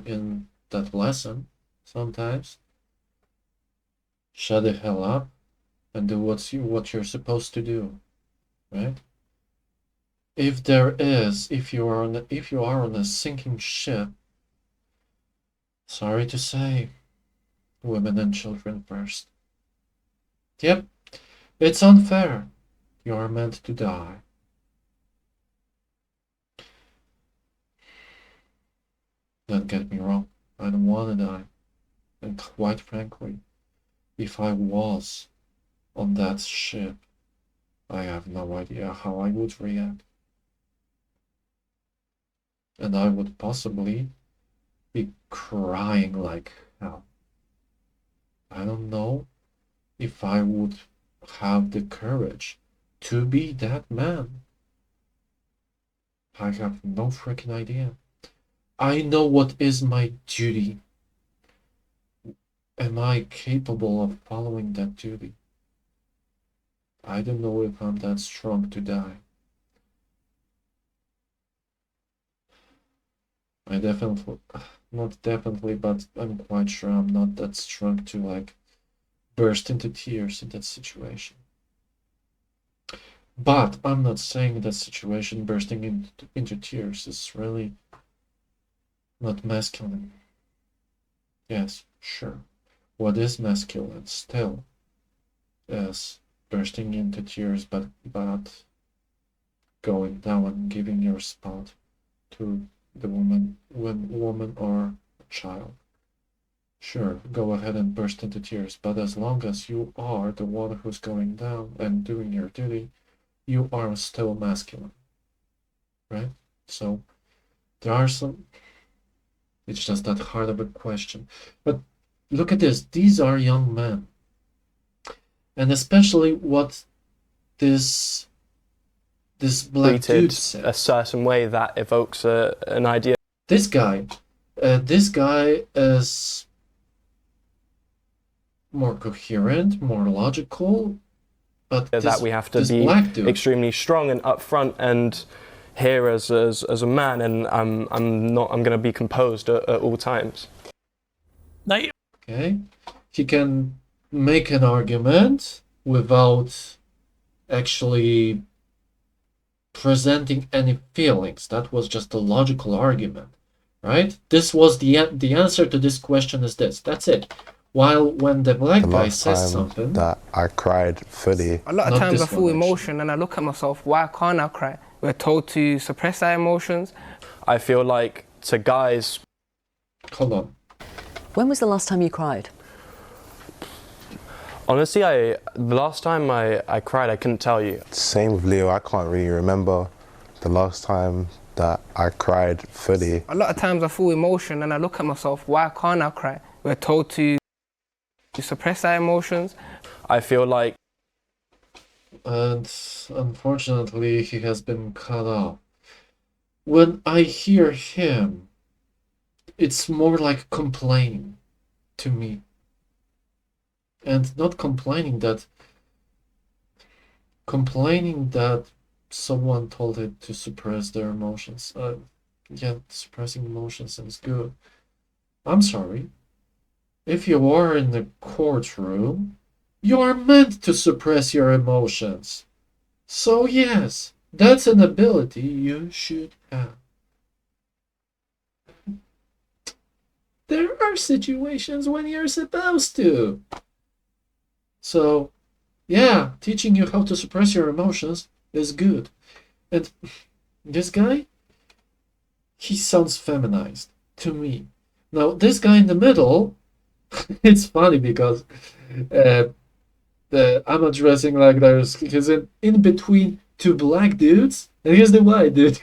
in that lesson. Sometimes shut the hell up and do what you're supposed to do, right? If you are on a sinking ship, sorry to say, women and children first. Yep, it's unfair. You are meant to die. Don't get me wrong, I don't want to die. And quite frankly, if I was on that ship, I have no idea how I would react. And I would possibly be crying like hell. I don't know if I would have the courage to be that man. I have no freaking idea. I know what is my duty. Am I capable of following that duty? I don't know if I'm that strong to die. I definitely, not definitely, but I'm quite sure I'm not that strong to like burst into tears in that situation. But I'm not saying that situation bursting into tears is really not masculine. Yes, sure. What is masculine still is bursting into tears, but going down and giving your spot to the woman or child. Sure, go ahead and burst into tears, but as long as you are the one who's going down and doing your duty, you are still masculine, right? So there are some, it's just that hard of a question. But look at this, these are young men. And especially what this black dude said. A certain way that evokes an idea. This guy is more coherent, more logical, but that we have to be extremely strong and upfront and here as a man, and I'm going to be composed at all times. Okay, he can make an argument without actually presenting any feelings. That was just a logical argument, right? This was the answer to this question is this. That's it. While when the black guy says something that I cried fully. A lot of times I feel emotion and I look at myself, why can't I cry? We're told to suppress our emotions. I feel like to guys... Hold on. When was the last time you cried? Honestly, the last time I cried, I couldn't tell you. Same with Leo, I can't really remember the last time that I cried fully. A lot of times I feel emotion and I look at myself, why can't I cry? We're told to suppress our emotions. I feel like... And unfortunately, he has been cut off. When I hear him, it's more like complaining to me. And not complaining that someone told it to suppress their emotions. Yeah, suppressing emotions sounds good. I'm sorry. If you are in the courtroom, you are meant to suppress your emotions. So yes, that's an ability you should have. There are situations when you're supposed to. So, yeah, teaching you how to suppress your emotions is good. And this guy, he sounds feminized to me. Now, this guy in the middle, it's funny because I'm addressing like he's in between two black dudes, and here's the white dude.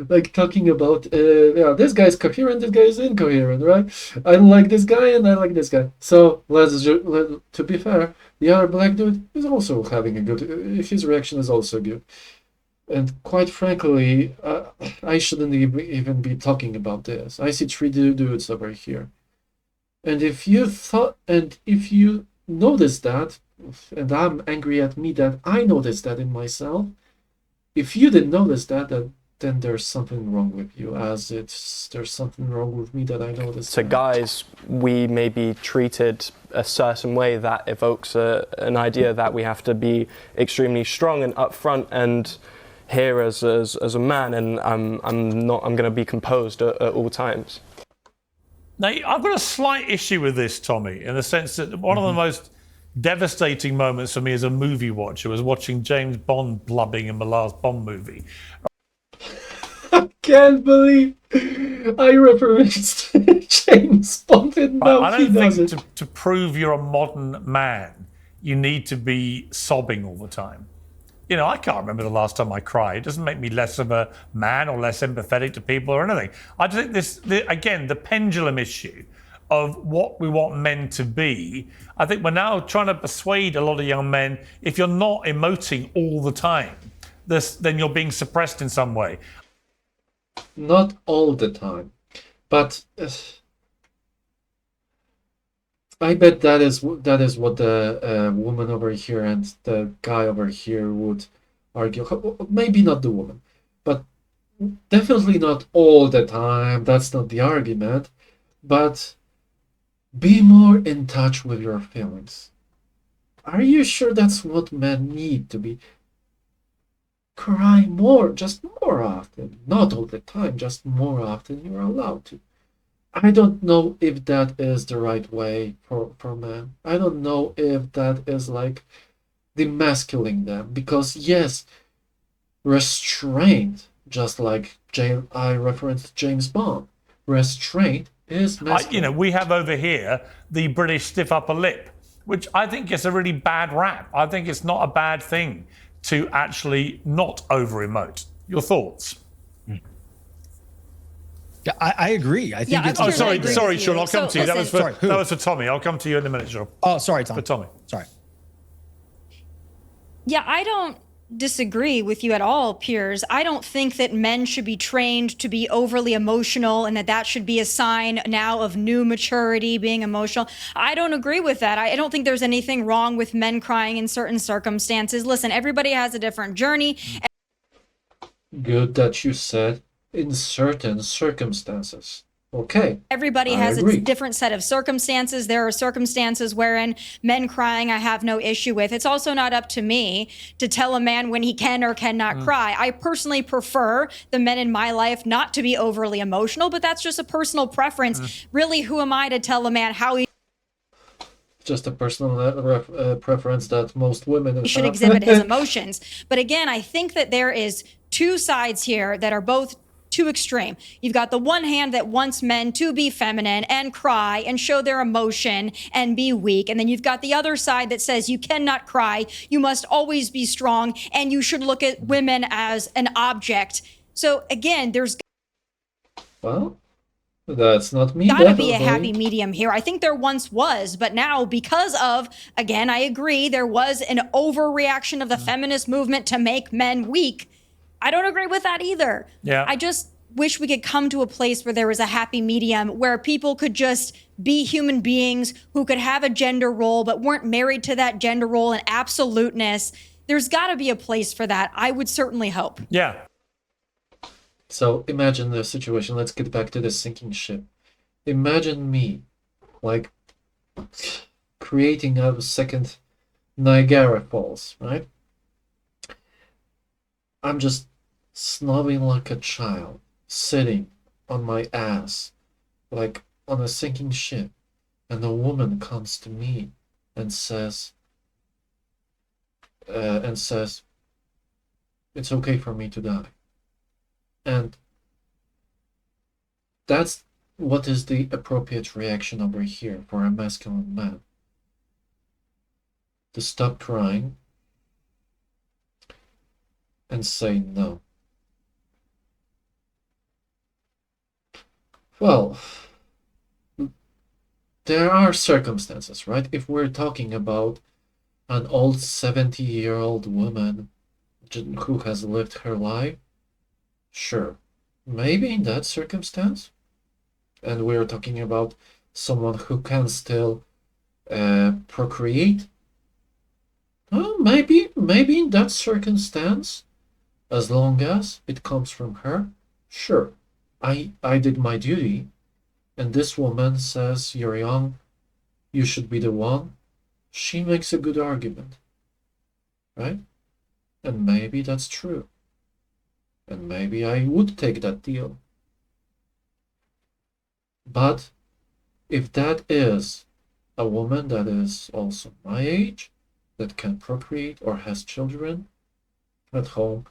like talking about, yeah, this guy's coherent, this guy is incoherent, right? I don't like this guy and I like this guy. So to be fair, the other black dude is also having a good, his reaction is also good. And quite frankly, I shouldn't even be talking about this. I see three dudes over here. And if you notice that, and I'm angry at me that I noticed that in myself, if you didn't notice that, then there's something wrong with you, as there's something wrong with me that I noticed. To guys, we may be treated a certain way that evokes an idea that we have to be extremely strong and upfront and here as a man, and I'm going to be composed at all times. Now, I've got a slight issue with this, Tommy, in the sense that one of the most devastating moments for me as a movie watcher was watching James Bond blubbing in the last Bond movie. Can't believe I referenced James Bond and now I he don't does think it. to prove you're a modern man, you need to be sobbing all the time. You know, I can't remember the last time I cried. It doesn't make me less of a man or less empathetic to people or anything. I just think again, the pendulum issue of what we want men to be. I think we're now trying to persuade a lot of young men, if you're not emoting all the time, then you're being suppressed in some way. Not all the time, but I bet that is what the woman over here and the guy over here would argue. Maybe not the woman, but definitely not all the time. That's not the argument. But be more in touch with your feelings. Are you sure that's what men need to be? Cry more, just more often. Not all the time, just more often you're allowed to. I don't know if that is the right way for men. I don't know if that is like demasculining them, because yes, restraint, just like I referenced James Bond, restraint is masculine. You know, we have over here the British stiff upper lip, which I think is a really bad rap. I think it's not a bad thing to actually not over emote. Your thoughts? Yeah, I agree. I think it's. Oh, sorry, Sean. I'll come to you. Listen, that was for Tommy. I'll come to you in a minute, Sean. Oh, sorry, Tom. For Tommy. Sorry. Yeah, I don't disagree with you at all, Piers. I don't think that men should be trained to be overly emotional and that should be a sign now of new maturity, being emotional. I don't agree with that. I don't think there's anything wrong with men crying in certain circumstances. Listen, everybody has a different journey. Good that you said in certain circumstances. Okay. Everybody has a different set of circumstances. There are circumstances wherein men crying I have no issue with. It's also not up to me to tell a man when he can or cannot cry. I personally prefer the men in my life not to be overly emotional, but that's just a personal preference. Really, who am I to tell a man how he just a personal preference that most women should exhibit his emotions? But again, I think that there is two sides here that are both too extreme. You've got the one hand that wants men to be feminine and cry and show their emotion and be weak. And then you've got the other side that says you cannot cry, you must always be strong, and you should look at women as an object. So again, there's well, that's not me. Gotta be a happy medium here. I think there once was, but now because of, again, I agree, there was an overreaction of the feminist movement to make men weak. I don't agree with that either. Yeah. I just wish we could come to a place where there was a happy medium, where people could just be human beings who could have a gender role but weren't married to that gender role in absoluteness. There's got to be a place for that. I would certainly hope. Yeah. So imagine the situation. Let's get back to the sinking ship. Imagine me, like, creating a second Niagara Falls, right? I'm just snobbing like a child, sitting on my ass, like on a sinking ship, and a woman comes to me and says, it's okay for me to die. And that's what is the appropriate reaction over here for a masculine man. To stop crying and say no. Well, there are circumstances, right? If we're talking about an old 70-year-old woman who has lived her life, sure, maybe in that circumstance, and we're talking about someone who can still procreate, well, maybe in that circumstance, as long as it comes from her, sure, I did my duty, and this woman says you're young, you should be the one. She makes a good argument, right? And maybe that's true. And maybe I would take that deal. But if that is a woman that is also my age, that can procreate or has children at home,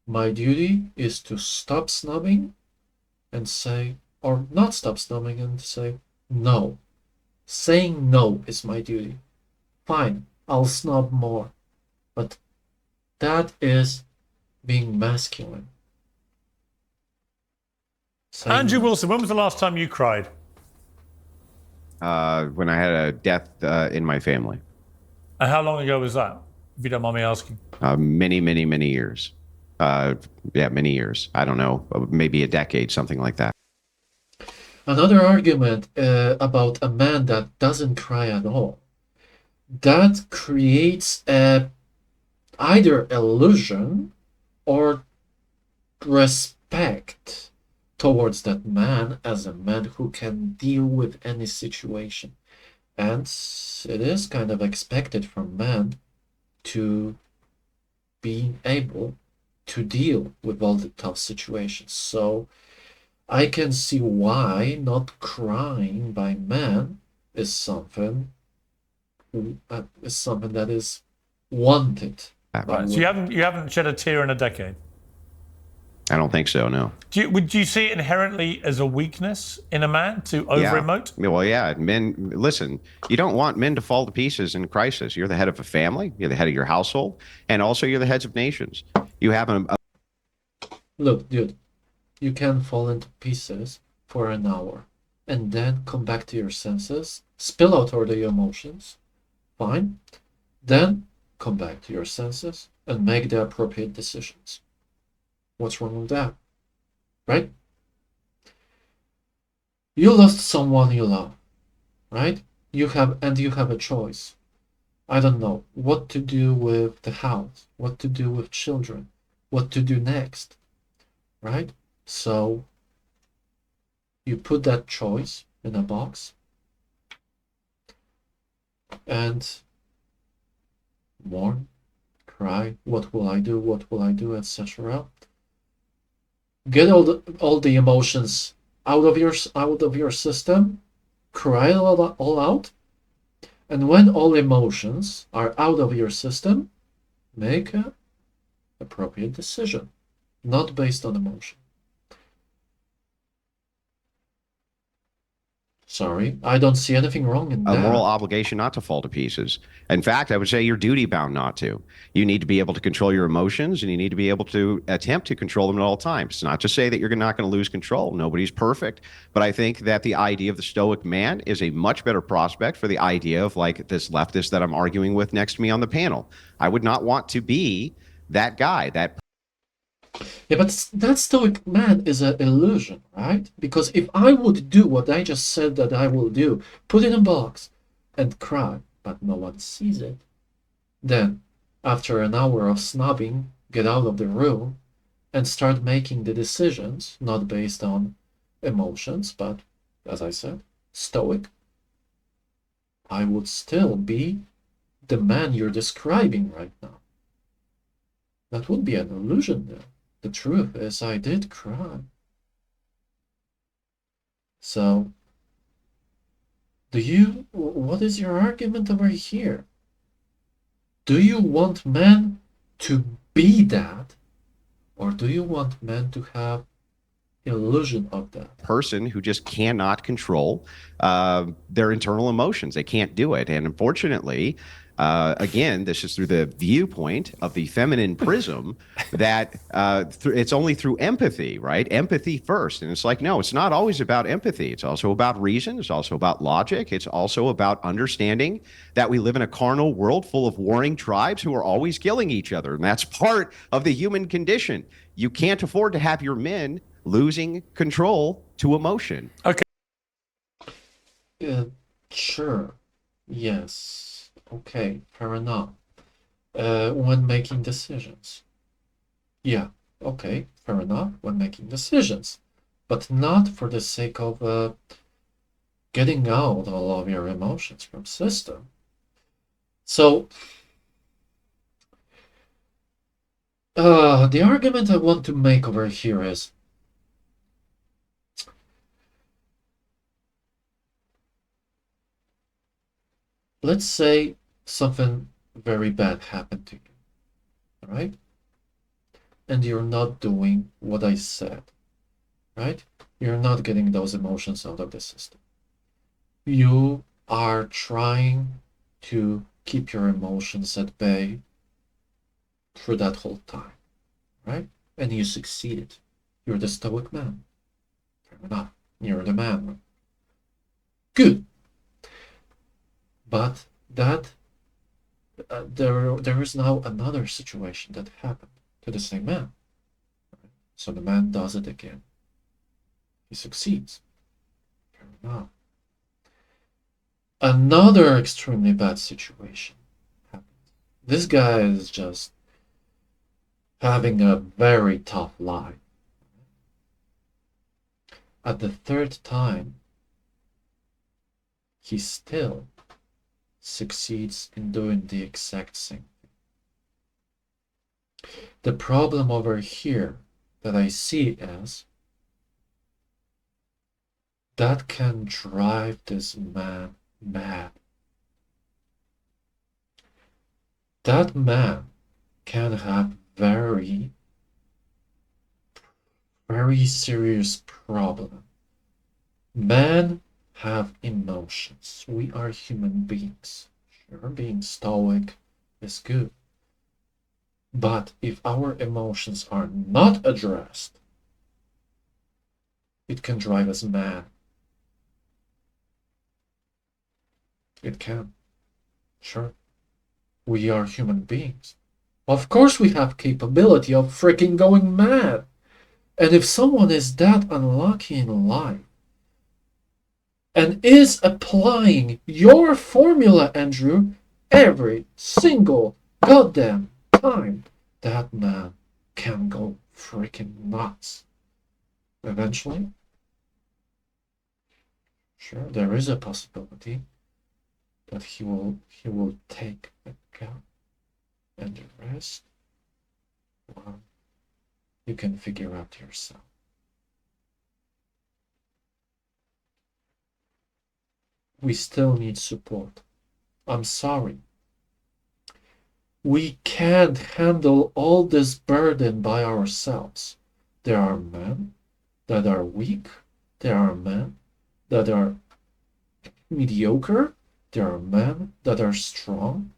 my duty is to stop snubbing and say, or not stop snubbing and say, no. Saying no is my duty. Fine, I'll snub more. But that is being masculine. Andrew Wilson, when was the last time you cried? When I had a death in my family. And how long ago was that, if you don't mind me asking? Many, many, many years. Many years. I don't know, maybe a decade, something like that. Another argument about a man that doesn't cry at all. That creates either illusion or respect towards that man as a man who can deal with any situation. And it is kind of expected from men to be able to deal with all the tough situations. So I can see why not crying by men is something that is wanted. Right. So you haven't shed a tear in a decade. I don't think so. No. Would you see it inherently as a weakness in a man to over-emote? Yeah. Well, yeah. Men, listen. You don't want men to fall to pieces in crisis. You're the head of a family. You're the head of your household, and also you're the heads of nations. You have Look, dude. You can fall into pieces for an hour, and then come back to your senses, spill out all the emotions. Fine. Then come back to your senses and make the appropriate decisions. What's wrong with that? Right? You lost someone you love, right? You have a choice. I don't know what to do with the house, what to do with children, what to do next, right? So you put that choice in a box and mourn, cry, what will I do, etc. Get all the emotions out of your system, cry it all out, and when all emotions are out of your system, make an appropriate decision, not based on emotion. Sorry, I don't see anything wrong in that. A moral obligation not to fall to pieces. In fact, I would say you're duty bound not to. You need to be able to control your emotions, and you need to be able to attempt to control them at all times. It's not to say that you're not going to lose control. Nobody's perfect. But I think that the idea of the stoic man is a much better prospect for the idea of like this leftist that I'm arguing with next to me on the panel. I would not want to be that guy, that. Yeah, but that stoic man is an illusion, right? Because if I would do what I just said that I will do, put in a box and cry, but no one sees it, then after an hour of snubbing, get out of the room and start making the decisions, not based on emotions, but, as I said, stoic, I would still be the man you're describing right now. That would be an illusion then. The truth is I did cry. So, what is your argument over here? Do you want men to be that, or do you want men to have illusion of that? Person who just cannot control their internal emotions. They can't do it. And unfortunately, again, this is through the viewpoint of the feminine prism that it's only through empathy, right? Empathy first. And it's like, no, it's not always about empathy. It's also about reason. It's also about logic. It's also about understanding that we live in a carnal world full of warring tribes who are always killing each other. And that's part of the human condition. You can't afford to have your men losing control to emotion. Okay. Sure. Yes. Okay, fair enough. When making decisions. Yeah, okay, fair enough, when making decisions. But not for the sake of getting out all of your emotions from system. So, the argument I want to make over here is, let's say something very bad happened to you, right? And you're not doing what I said, right? You're not getting those emotions out of the system. You are trying to keep your emotions at bay for that whole time, right? And you succeeded. You're the stoic man. Fair enough. You're the man. Good. But that there is now another situation that happened to the same man. So the man does it again. He succeeds. Fair enough. Another extremely bad situation happens. This guy is just having a very tough life. At the third time, he still succeeds in doing the exact same thing. The problem over here that I see is that can drive this man mad. That man can have very serious problem. Men have emotions. We are human beings. Sure, being stoic is good. But if our emotions are not addressed, it can drive us mad. It can. Sure. We are human beings. Of course we have capability of freaking going mad. And if someone is that unlucky in life and is applying your formula, Andrew, every single goddamn time, that man can go freaking nuts. Eventually, sure, there is a possibility that he will take a gun, and the rest, well, you can figure out yourself. We still need support. I'm sorry. We can't handle all this burden by ourselves. There are men that are weak. There are men that are mediocre. There are men that are strong.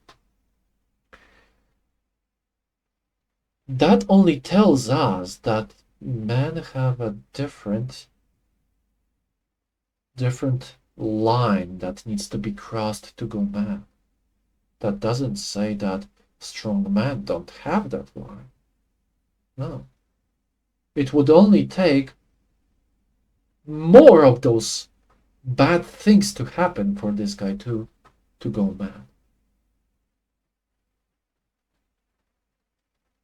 That only tells us that men have a different line that needs to be crossed to go mad. That doesn't say that strong men don't have that line. No. It would only take more of those bad things to happen for this guy to go mad.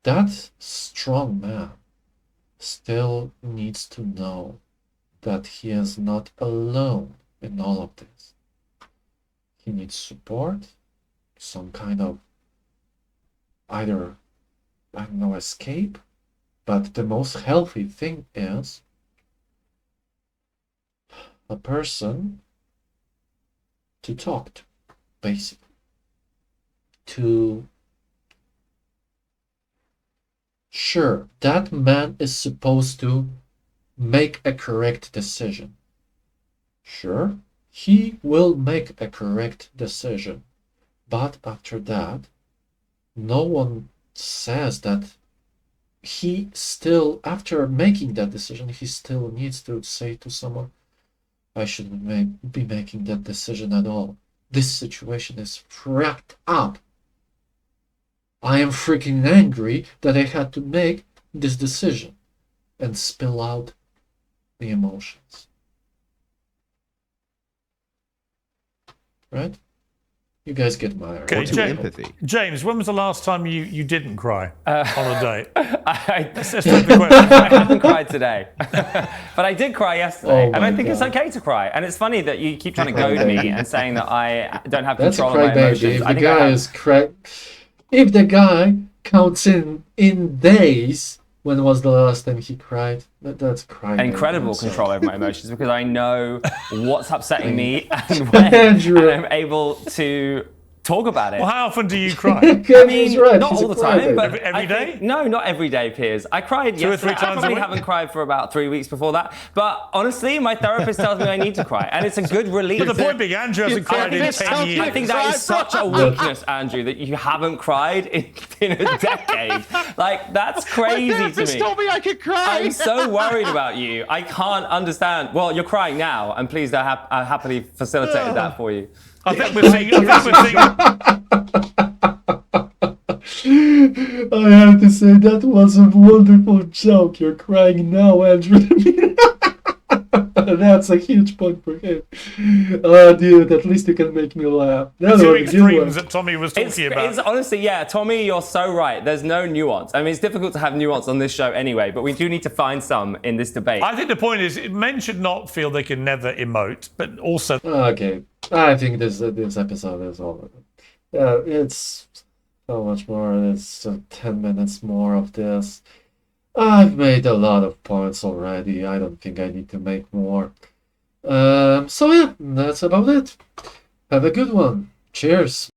That strong man still needs to know that he is not alone in all of this. He needs support, some kind of either, I don't know, escape, but the most healthy thing is a person to talk to, basically. Sure, that man is supposed to make a correct decision. Sure, he will make a correct decision. But after that, no one says that he still, after making that decision, he still needs to say to someone, I shouldn't be making that decision at all. This situation is wrapped up. I am freaking angry that I had to make this decision and spill out the emotions. Right? You guys get my Okay, empathy. James, when was the last time you didn't cry on a date? Let's flip the question. I haven't cried today, but I did cry yesterday, Oh and I my think it's God. okay to cry. And it's funny that you keep trying to goad me and saying that I don't have That's a control of my crybaby. emotions. If I the think I guy have. is if the guy counts in days, when was the last time he cried? That's crying. Incredible control over my emotions because I know what's upsetting me and when, Andrew. and I'm able to talk about it. Well, how often do you cry? I mean, right. not He's all a the time, crybaby. but Every I day? think- no, not every day, Piers. I cried 2 or yesterday. 3 times I a probably week? haven't cried for about 3 weeks before that. But honestly, my therapist tells me I need to cry, and it's a good relief. But the point being, Andrew hasn't cried in 10 years. I think that is such a weakness, Andrew, that you haven't cried in a decade. Like, that's crazy to me. told me I could cry. I'm so worried about you. I can't understand. Well, you're crying now, and please, I happily facilitated that for you. I think we're seeing. I have to say that was a wonderful joke. You're crying now, Andrew. That's a huge point for him. Oh, dude, at least you can make me laugh. That Two was a good extremes one. that Tommy was talking about. It's honestly, yeah, Tommy, you're so right. There's no nuance. I mean, it's difficult to have nuance on this show anyway, but we do need to find some in this debate. I think the point is, men should not feel they can never emote, but also. Okay, I think this episode is over. It's so much more. It's 10 minutes more of this. I've made a lot of points already. I don't think I need to make more. So yeah, that's about it. Have a good one. Cheers.